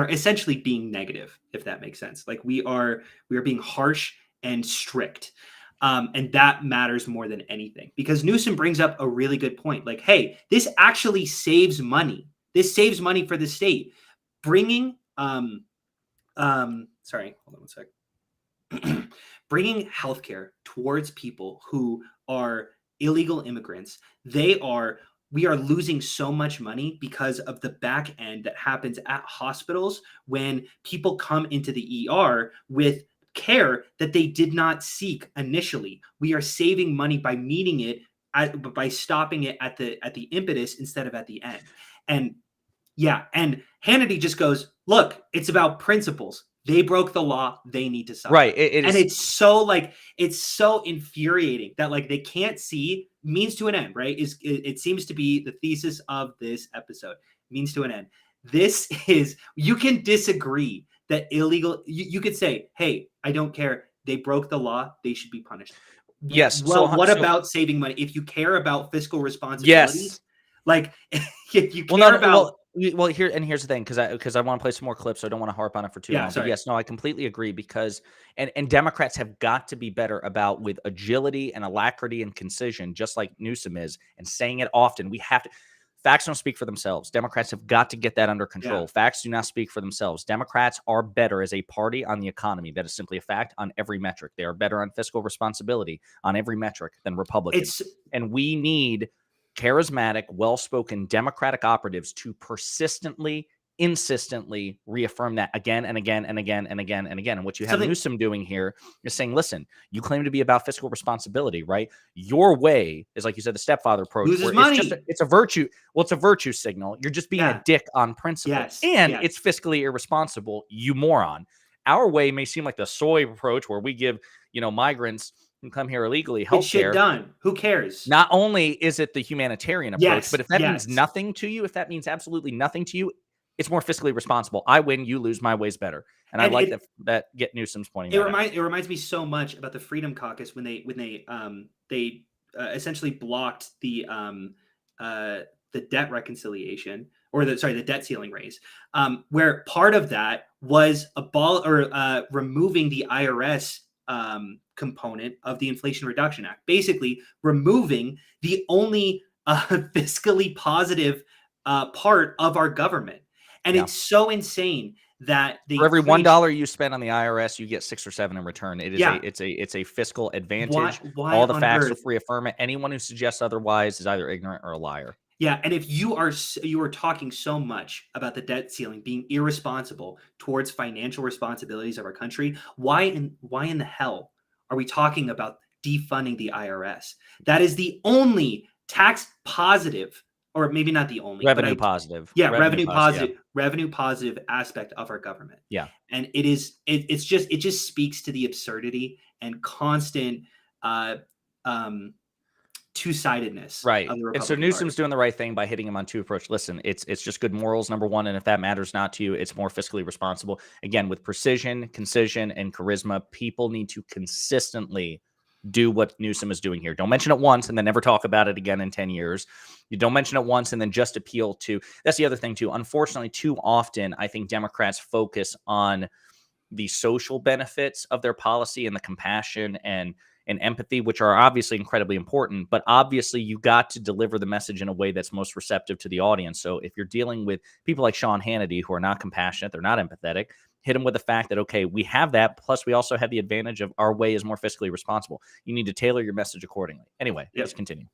essentially being negative, if that makes sense. Like we are being harsh and strict. And that matters more than anything, because Newsom brings up a really good point. Like, hey, this actually saves money. This saves money for the state. Bringing, sorry, hold on one sec. Bringing healthcare towards people who are illegal immigrants, we are losing so much money because of the back end that happens at hospitals when people come into the ER with care that they did not seek initially. We are saving money by meeting it by stopping it at the impetus instead of at the end. And yeah, and Hannity just goes, look, it's about principles. They broke the law. They need to suffer. Right. It's so infuriating that like they can't see means to an end, right? It seems to be the thesis of this episode. Means to an end. This is, you can disagree that illegal, you could say, hey, I don't care. They broke the law. They should be punished. Yes. Well, what about saving money? If you care about fiscal responsibility, yes. Like if you care about. Well, here's the thing, because I want to play some more clips, so I don't want to harp on it for too long. Sorry. But yes, no, I completely agree, because and Democrats have got to be better about, with agility and alacrity and concision, just like Newsom is, and saying it often. We have to. Facts don't speak for themselves. Democrats have got to get that under control. Yeah. Facts do not speak for themselves. Democrats are better as a party on the economy. That is simply a fact on every metric. They are better on fiscal responsibility on every metric than Republicans. And we need charismatic, well-spoken Democratic operatives to persistently, insistently reaffirm that again and again and again and again and again. And what you have Newsom doing here is saying, listen, you claim to be about fiscal responsibility, right? Your way is, like you said, the stepfather approach. Loses money. It's a virtue. Well, it's a virtue signal. You're just being a dick on principle. Yes. It's fiscally irresponsible, you moron. Our way may seem like the soy approach, where we give, migrants who come here illegally health care. Shit done. Who cares? Not only is it the humanitarian approach, but if that means nothing to you, if that means absolutely nothing to you, it's more fiscally responsible. I win, you lose. My way's better. And I like that get Newsom's pointing. It reminds me so much about the Freedom Caucus when they essentially blocked the debt reconciliation, or the debt ceiling raise, where part of that was removing the IRS component of the Inflation Reduction Act, basically removing the only fiscally positive part of our government. And it's so insane that for every $1 you spend on the IRS, you get 6 or 7 in return. It is it's a fiscal advantage. Why all the facts will reaffirm it. Anyone who suggests otherwise is either ignorant or a liar. Yeah, and if you are talking so much about the debt ceiling being irresponsible towards financial responsibilities of our country, why in the hell are we talking about defunding the IRS? That is the only tax positive, or maybe not the only, revenue positive. Yeah, revenue positive aspect of our government. Yeah, and it just speaks to the absurdity and constant uh, two-sidedness Right. of the And so Republican Newsom's Party. doing the right thing by hitting him on two approach. Listen, it's just good morals, number one. And if that matters not to you, it's more fiscally responsible. Again, with precision, concision, and charisma, people need to consistently do what Newsom is doing here. Don't mention it once and then never talk about it again in 10 years. You don't mention it once and then just appeal to. That's the other thing, too. Unfortunately, too often, I think Democrats focus on the social benefits of their policy and the compassion and empathy, which are obviously incredibly important, but obviously you got to deliver the message in a way that's most receptive to the audience. So if you're dealing with people like Sean Hannity, who are not compassionate, they're not empathetic, hit them with the fact that, okay, we have that, plus we also have the advantage of our way is more fiscally responsible. You need to tailor your message accordingly. Anyway, let's continue.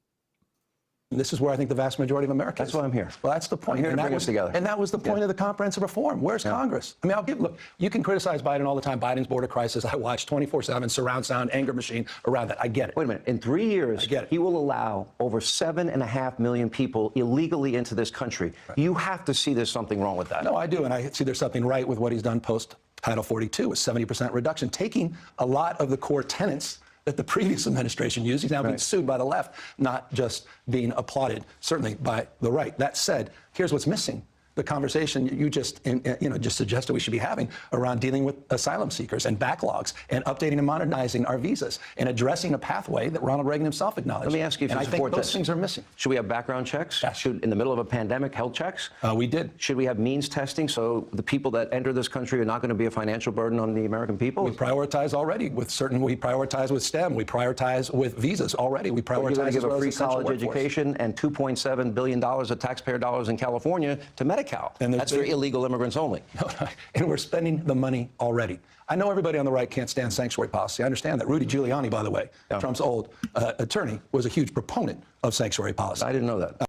This is where I think the vast majority of Americans. That's why I'm here. Well, that's the point. I'm here to bring us together. And that was the point of the comprehensive reform. Where's Congress? I mean, look, you can criticize Biden all the time. Biden's border crisis. I watch 24/7 surround sound, anger machine around that. I get it. Wait a minute. In 3 years, I get it. he will allow over 7.5 million people illegally into this country. Right. You have to see there's something wrong with that. No, I do. And I see there's something right with what he's done post Title 42, a 70% reduction, taking a lot of the core tenets that the previous administration used. He's now being sued by the left, not just being applauded, certainly by the right. That said, here's what's missing. The conversation you just suggested we should be having around dealing with asylum seekers and backlogs and updating and modernizing our visas and addressing a pathway that Ronald Reagan himself acknowledged. Let me ask you if you support this. I think those things are missing. Should we have background checks? Yes. Should, in the middle of a pandemic, health checks? We did. Should we have means testing so the people that enter this country are not going to be a financial burden on the American people? We prioritize already with certain. We prioritize with STEM. We prioritize with visas already. We prioritize. You're going to give as well a free as essential college workforce. education and $2.7 billion of taxpayer dollars in California to Medi-Cal. And that's for illegal immigrants only. And we're spending the money already. I know everybody on the right can't stand sanctuary policy. I understand that. Rudy Giuliani, by the way, Trump's old attorney, was a huge proponent of sanctuary policy. I didn't know that.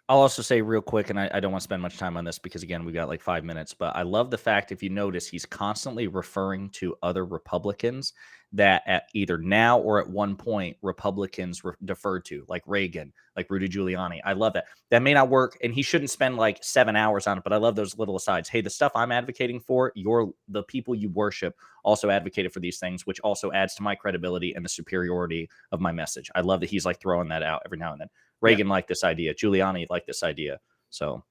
I'll also say real quick, and I don't want to spend much time on this because, again, we got like 5 minutes, but I love the fact, if you notice, he's constantly referring to other Republicans that at either now or at one point Republicans deferred to, like Reagan, like Rudy Giuliani. I love that. That may not work, and he shouldn't spend like 7 hours on it, but I love those little asides. Hey, the stuff I'm advocating for, the people you worship also advocated for these things, which also adds to my credibility and the superiority of my message. I love that he's like throwing that out every now and then. Reagan liked this idea. Giuliani liked this idea. So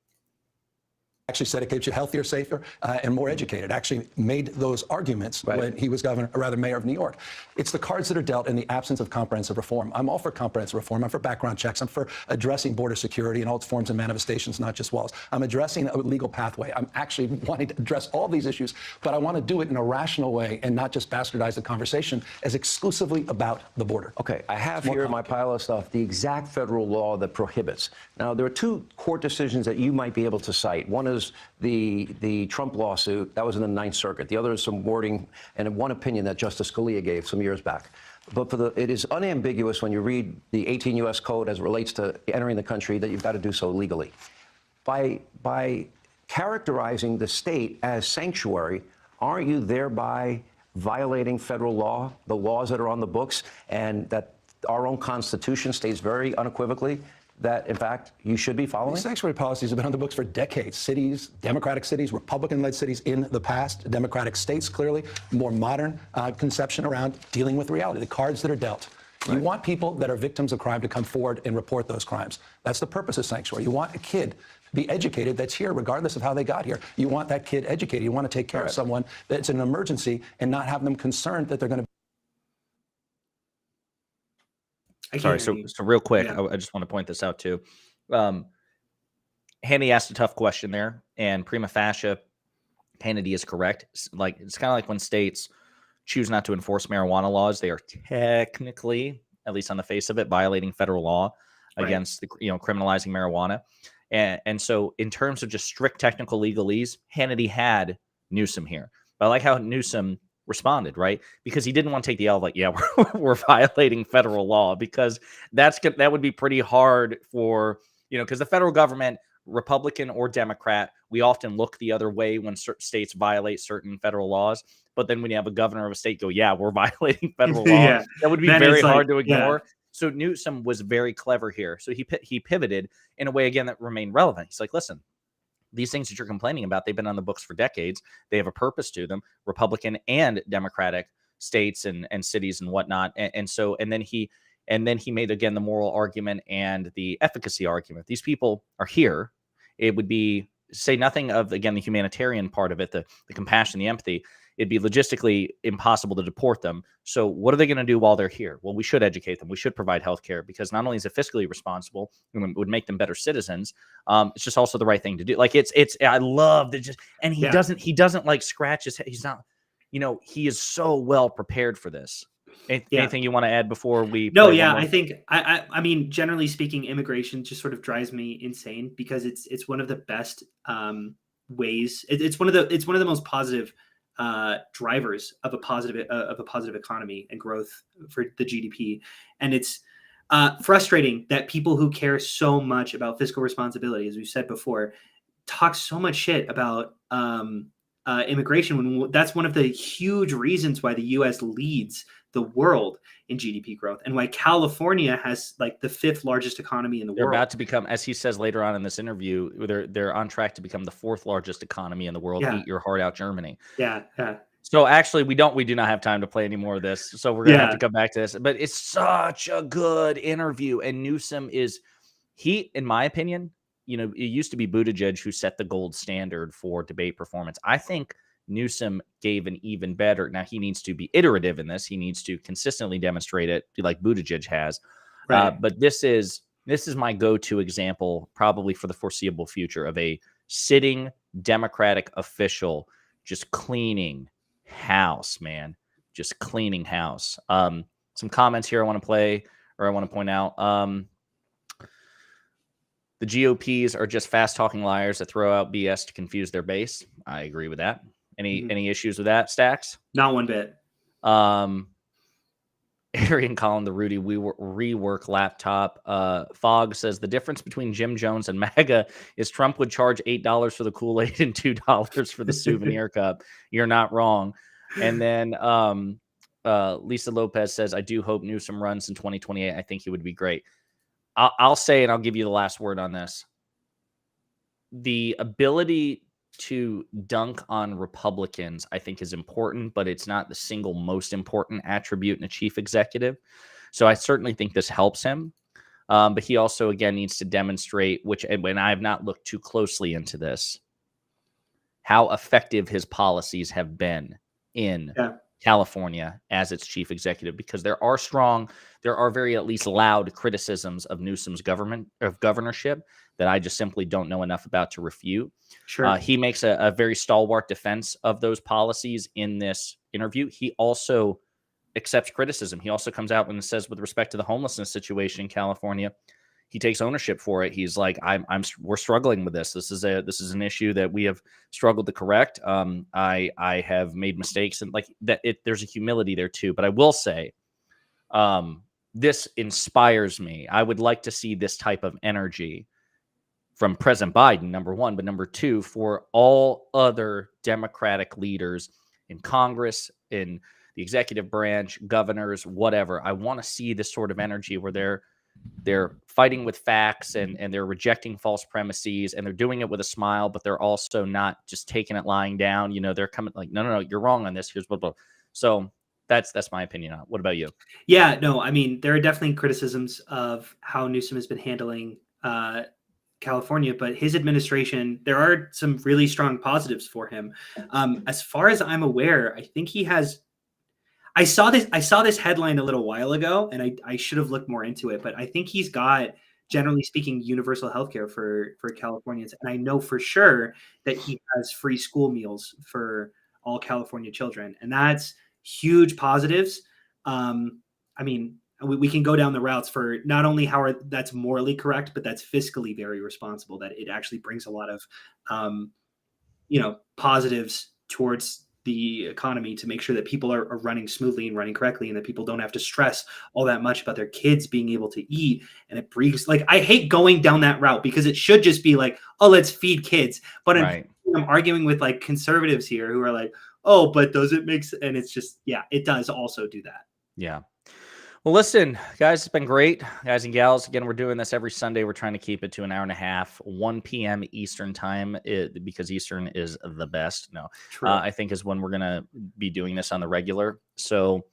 actually said it keeps you healthier, safer, and more educated. Actually made those arguments when he was governor, or rather mayor of New York. It's the cards that are dealt in the absence of comprehensive reform. I'm all for comprehensive reform. I'm for background checks. I'm for addressing border security in all its forms and manifestations, not just walls. I'm addressing a legal pathway. I'm actually wanting to address all these issues, but I want to do it in a rational way and not just bastardize the conversation as exclusively about the border. Okay, I have here in my pile of stuff the exact federal law that prohibits. Now, there are two court decisions that you might be able to cite. One is the Trump lawsuit. That was in the Ninth Circuit. The other is some wording and one opinion that Justice Scalia gave some years back. But it is unambiguous when you read the 18 U.S. Code as it relates to entering the country that you've got to do so legally. By characterizing the state as sanctuary, aren't you thereby violating federal law, the laws that are on the books, and that our own Constitution states very unequivocally that, in fact, you should be following? Sanctuary policies have been on the books for decades. Cities, Democratic cities, Republican-led cities in the past, Democratic states, clearly, more modern conception around dealing with reality, the cards that are dealt. You want people that are victims of crime to come forward and report those crimes. That's the purpose of sanctuary. You want a kid to be educated that's here, regardless of how they got here. You want that kid educated. You want to take care of someone that's in an emergency and not have them concerned that they're going to. Sorry, so real quick, I just want to point this out too. Hannity asked a tough question there, and prima facie, Hannity is correct. It's kind of like when states choose not to enforce marijuana laws, they are technically, at least on the face of it, violating federal law against criminalizing marijuana. And so, in terms of just strict technical legalese, Hannity had Newsom here. But I like how Newsom responded, right? Because he didn't want to take the L, like, yeah, we're violating federal law, because that would be pretty hard for, because the federal government, Republican or Democrat, we often look the other way when certain states violate certain federal laws. But then when you have a governor of a state go, yeah, we're violating federal law, that would be very hard to ignore. So Newsom was very clever here. So he pivoted in a way, again, that remained relevant. He's like, listen, these things that you're complaining about, they've been on the books for decades. They have a purpose to them. Republican and Democratic states and cities and whatnot. And then he made again the moral argument and the efficacy argument. These people are here. It would be, say nothing of, again, the humanitarian part of it, the compassion, the empathy. It'd be logistically impossible to deport them. So what are they going to do while they're here? Well, we should educate them. We should provide healthcare, because not only is it fiscally responsible, it would make them better citizens. It's just also the right thing to do. Like I love that. Just, and he doesn't like scratch his head. He's not, he is so well prepared for this. Anything you want to add before we? No, yeah, I think I mean, generally speaking, immigration just sort of drives me insane, because it's one of the best ways. It's one of the most positive drivers of a positive economy and growth for the GDP. And it's frustrating that people who care so much about fiscal responsibility, as we said before, talk so much shit about immigration, when that's one of the huge reasons why the U.S. leads the world in GDP growth, and why California has like the 5th largest economy in the They're world. about to become, as he says later on in this interview, they're on track to become the 4th largest economy in the world. Yeah. Eat your heart out, Germany. Yeah. So actually, we do not have time to play any more of this. So we're gonna have to come back to this. But it's such a good interview, and Newsom in my opinion, it used to be Buttigieg who set the gold standard for debate performance. I think Newsom gave an even better. Now he needs to be iterative in this. He needs to consistently demonstrate it, like Buttigieg has. Right. But this is my go-to example, probably for the foreseeable future, of a sitting Democratic official just cleaning house, man, just cleaning house. Some comments here I want to play, or I want to point out. The GOPs are just fast-talking liars that throw out BS to confuse their base. I agree with that. Any issues with that, Stax? Not one bit. Arian calling the Rudy rework laptop. Fogg says the difference between Jim Jones and MAGA is Trump would charge $8 for the Kool-Aid and $2 for the souvenir cup. You're not wrong. And then Lisa Lopez says, I do hope Newsom runs in 2028. I think he would be great. I'll say, and I'll give you the last word on this. The ability to dunk on Republicans, I think, is important, but it's not the single most important attribute in a chief executive. So I certainly think this helps him. But he also, again, needs to demonstrate, when I have not looked too closely into this, how effective his policies have been in California as its chief executive, because there are very at least loud criticisms of Newsom's governorship that I just simply don't know enough about to refute. Sure. He makes a very stalwart defense of those policies in this interview. He also accepts criticism. He also comes out and says, with respect to the homelessness situation in California, he takes ownership for it. He's like, we're struggling with this. This is an issue that we have struggled to correct. I have made mistakes, and like that, there's a humility there too. But I will say, this inspires me. I would like to see this type of energy from President Biden, number one, but number two, for all other Democratic leaders in Congress, in the executive branch, governors, whatever. I want to see this sort of energy where they're fighting with facts and they're rejecting false premises, and they're doing it with a smile, but they're also not just taking it lying down. They're coming like, no, you're wrong on this. Here's blah, blah. So that's my opinion on it. What about you? Yeah, no, I mean, there are definitely criticisms of how Newsom has been handling California, but his administration, there are some really strong positives for him. As far as I'm aware, I think he has. I saw this headline a little while ago, and I should have looked more into it, but I think he's got, generally speaking, universal healthcare for Californians, and I know for sure that he has free school meals for all California children, and that's huge positives. I mean, we can go down the routes for not only how that's morally correct, but that's fiscally very responsible, that it actually brings a lot of, positives towards the economy to make sure that people are running smoothly and running correctly, and that people don't have to stress all that much about their kids being able to eat. And it brings, like, I hate going down that route, because it should just be like, oh, let's feed kids. But right. I'm arguing with like conservatives here who are like, oh, but does it make sense? And it's just, yeah, it does also do that. Yeah. Well, listen, guys, it's been great. Guys and gals, again, we're doing this every Sunday. We're trying to keep it to an hour and a half, 1 p.m. Eastern time, because Eastern is the best. No, True. I think is when we're going to be doing this on the regular. So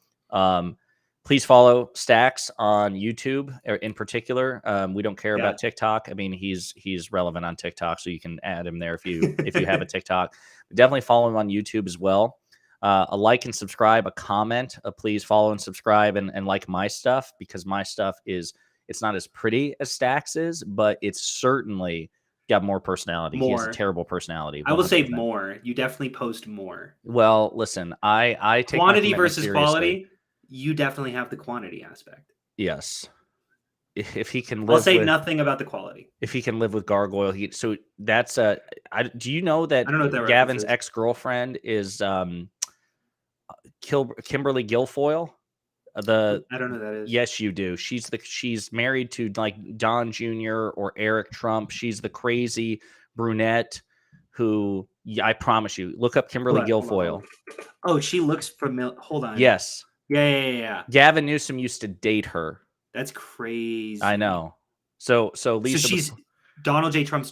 please follow Stax on YouTube in particular. We don't care about TikTok. I mean, he's relevant on TikTok, so you can add him there if you have a TikTok. Definitely follow him on YouTube as well. A like and subscribe, a comment, please follow and subscribe and like my stuff, because my stuff it's not as pretty as Stax is, but it's certainly got more personality. He has a terrible personality. 100%. I will say more. You definitely post more. Well, listen, I take quantity versus quality. You definitely have the quantity aspect. Yes. If he can live, I'll say nothing about the quality. If he can live with gargoyle, so that's do you know that, I don't know what that Gavin's ex-girlfriend is Kimberly Guilfoyle? I don't know who that is. Yes, you do. She's married to like Don Jr. or Eric Trump. She's the crazy brunette who, I promise you, look up Kimberly Guilfoyle. Oh, she looks familiar. Hold on. Yes. Yeah. Gavin Newsom used to date her. That's crazy. I know. So Lisa, she's Donald J. Trump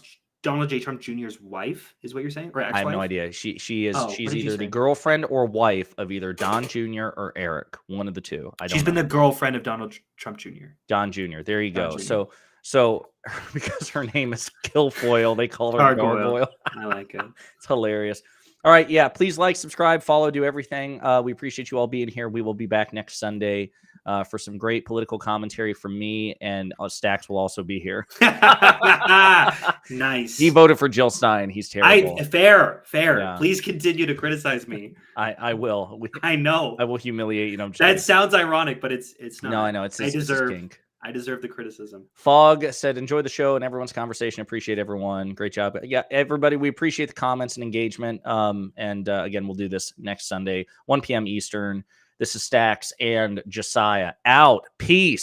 Jr.'s wife, is what you're saying? Or ex-wife? I have no idea. She's either the girlfriend or wife of either Don Jr. or Eric, one of the two. She's been the girlfriend of Donald Trump Jr. Don Jr. There you go. Jr. So because her name is Guilfoyle, they call her Gargoyle. I like it. It's hilarious. All right, yeah. Please like, subscribe, follow, do everything. We appreciate you all being here. We will be back next Sunday for some great political commentary from me, and Stax will also be here. Nice. He voted for Jill Stein. He's terrible. Fair. Yeah. Please continue to criticize me. I will. I know. I will humiliate you. That sounds ironic, but it's not. No, I know. I deserve the criticism. Fog said, enjoy the show and everyone's conversation. Appreciate everyone. Great job. Yeah, everybody, we appreciate the comments and engagement. Again, we'll do this next Sunday, 1 p.m. Eastern. This is Stax and Josiah out. Peace.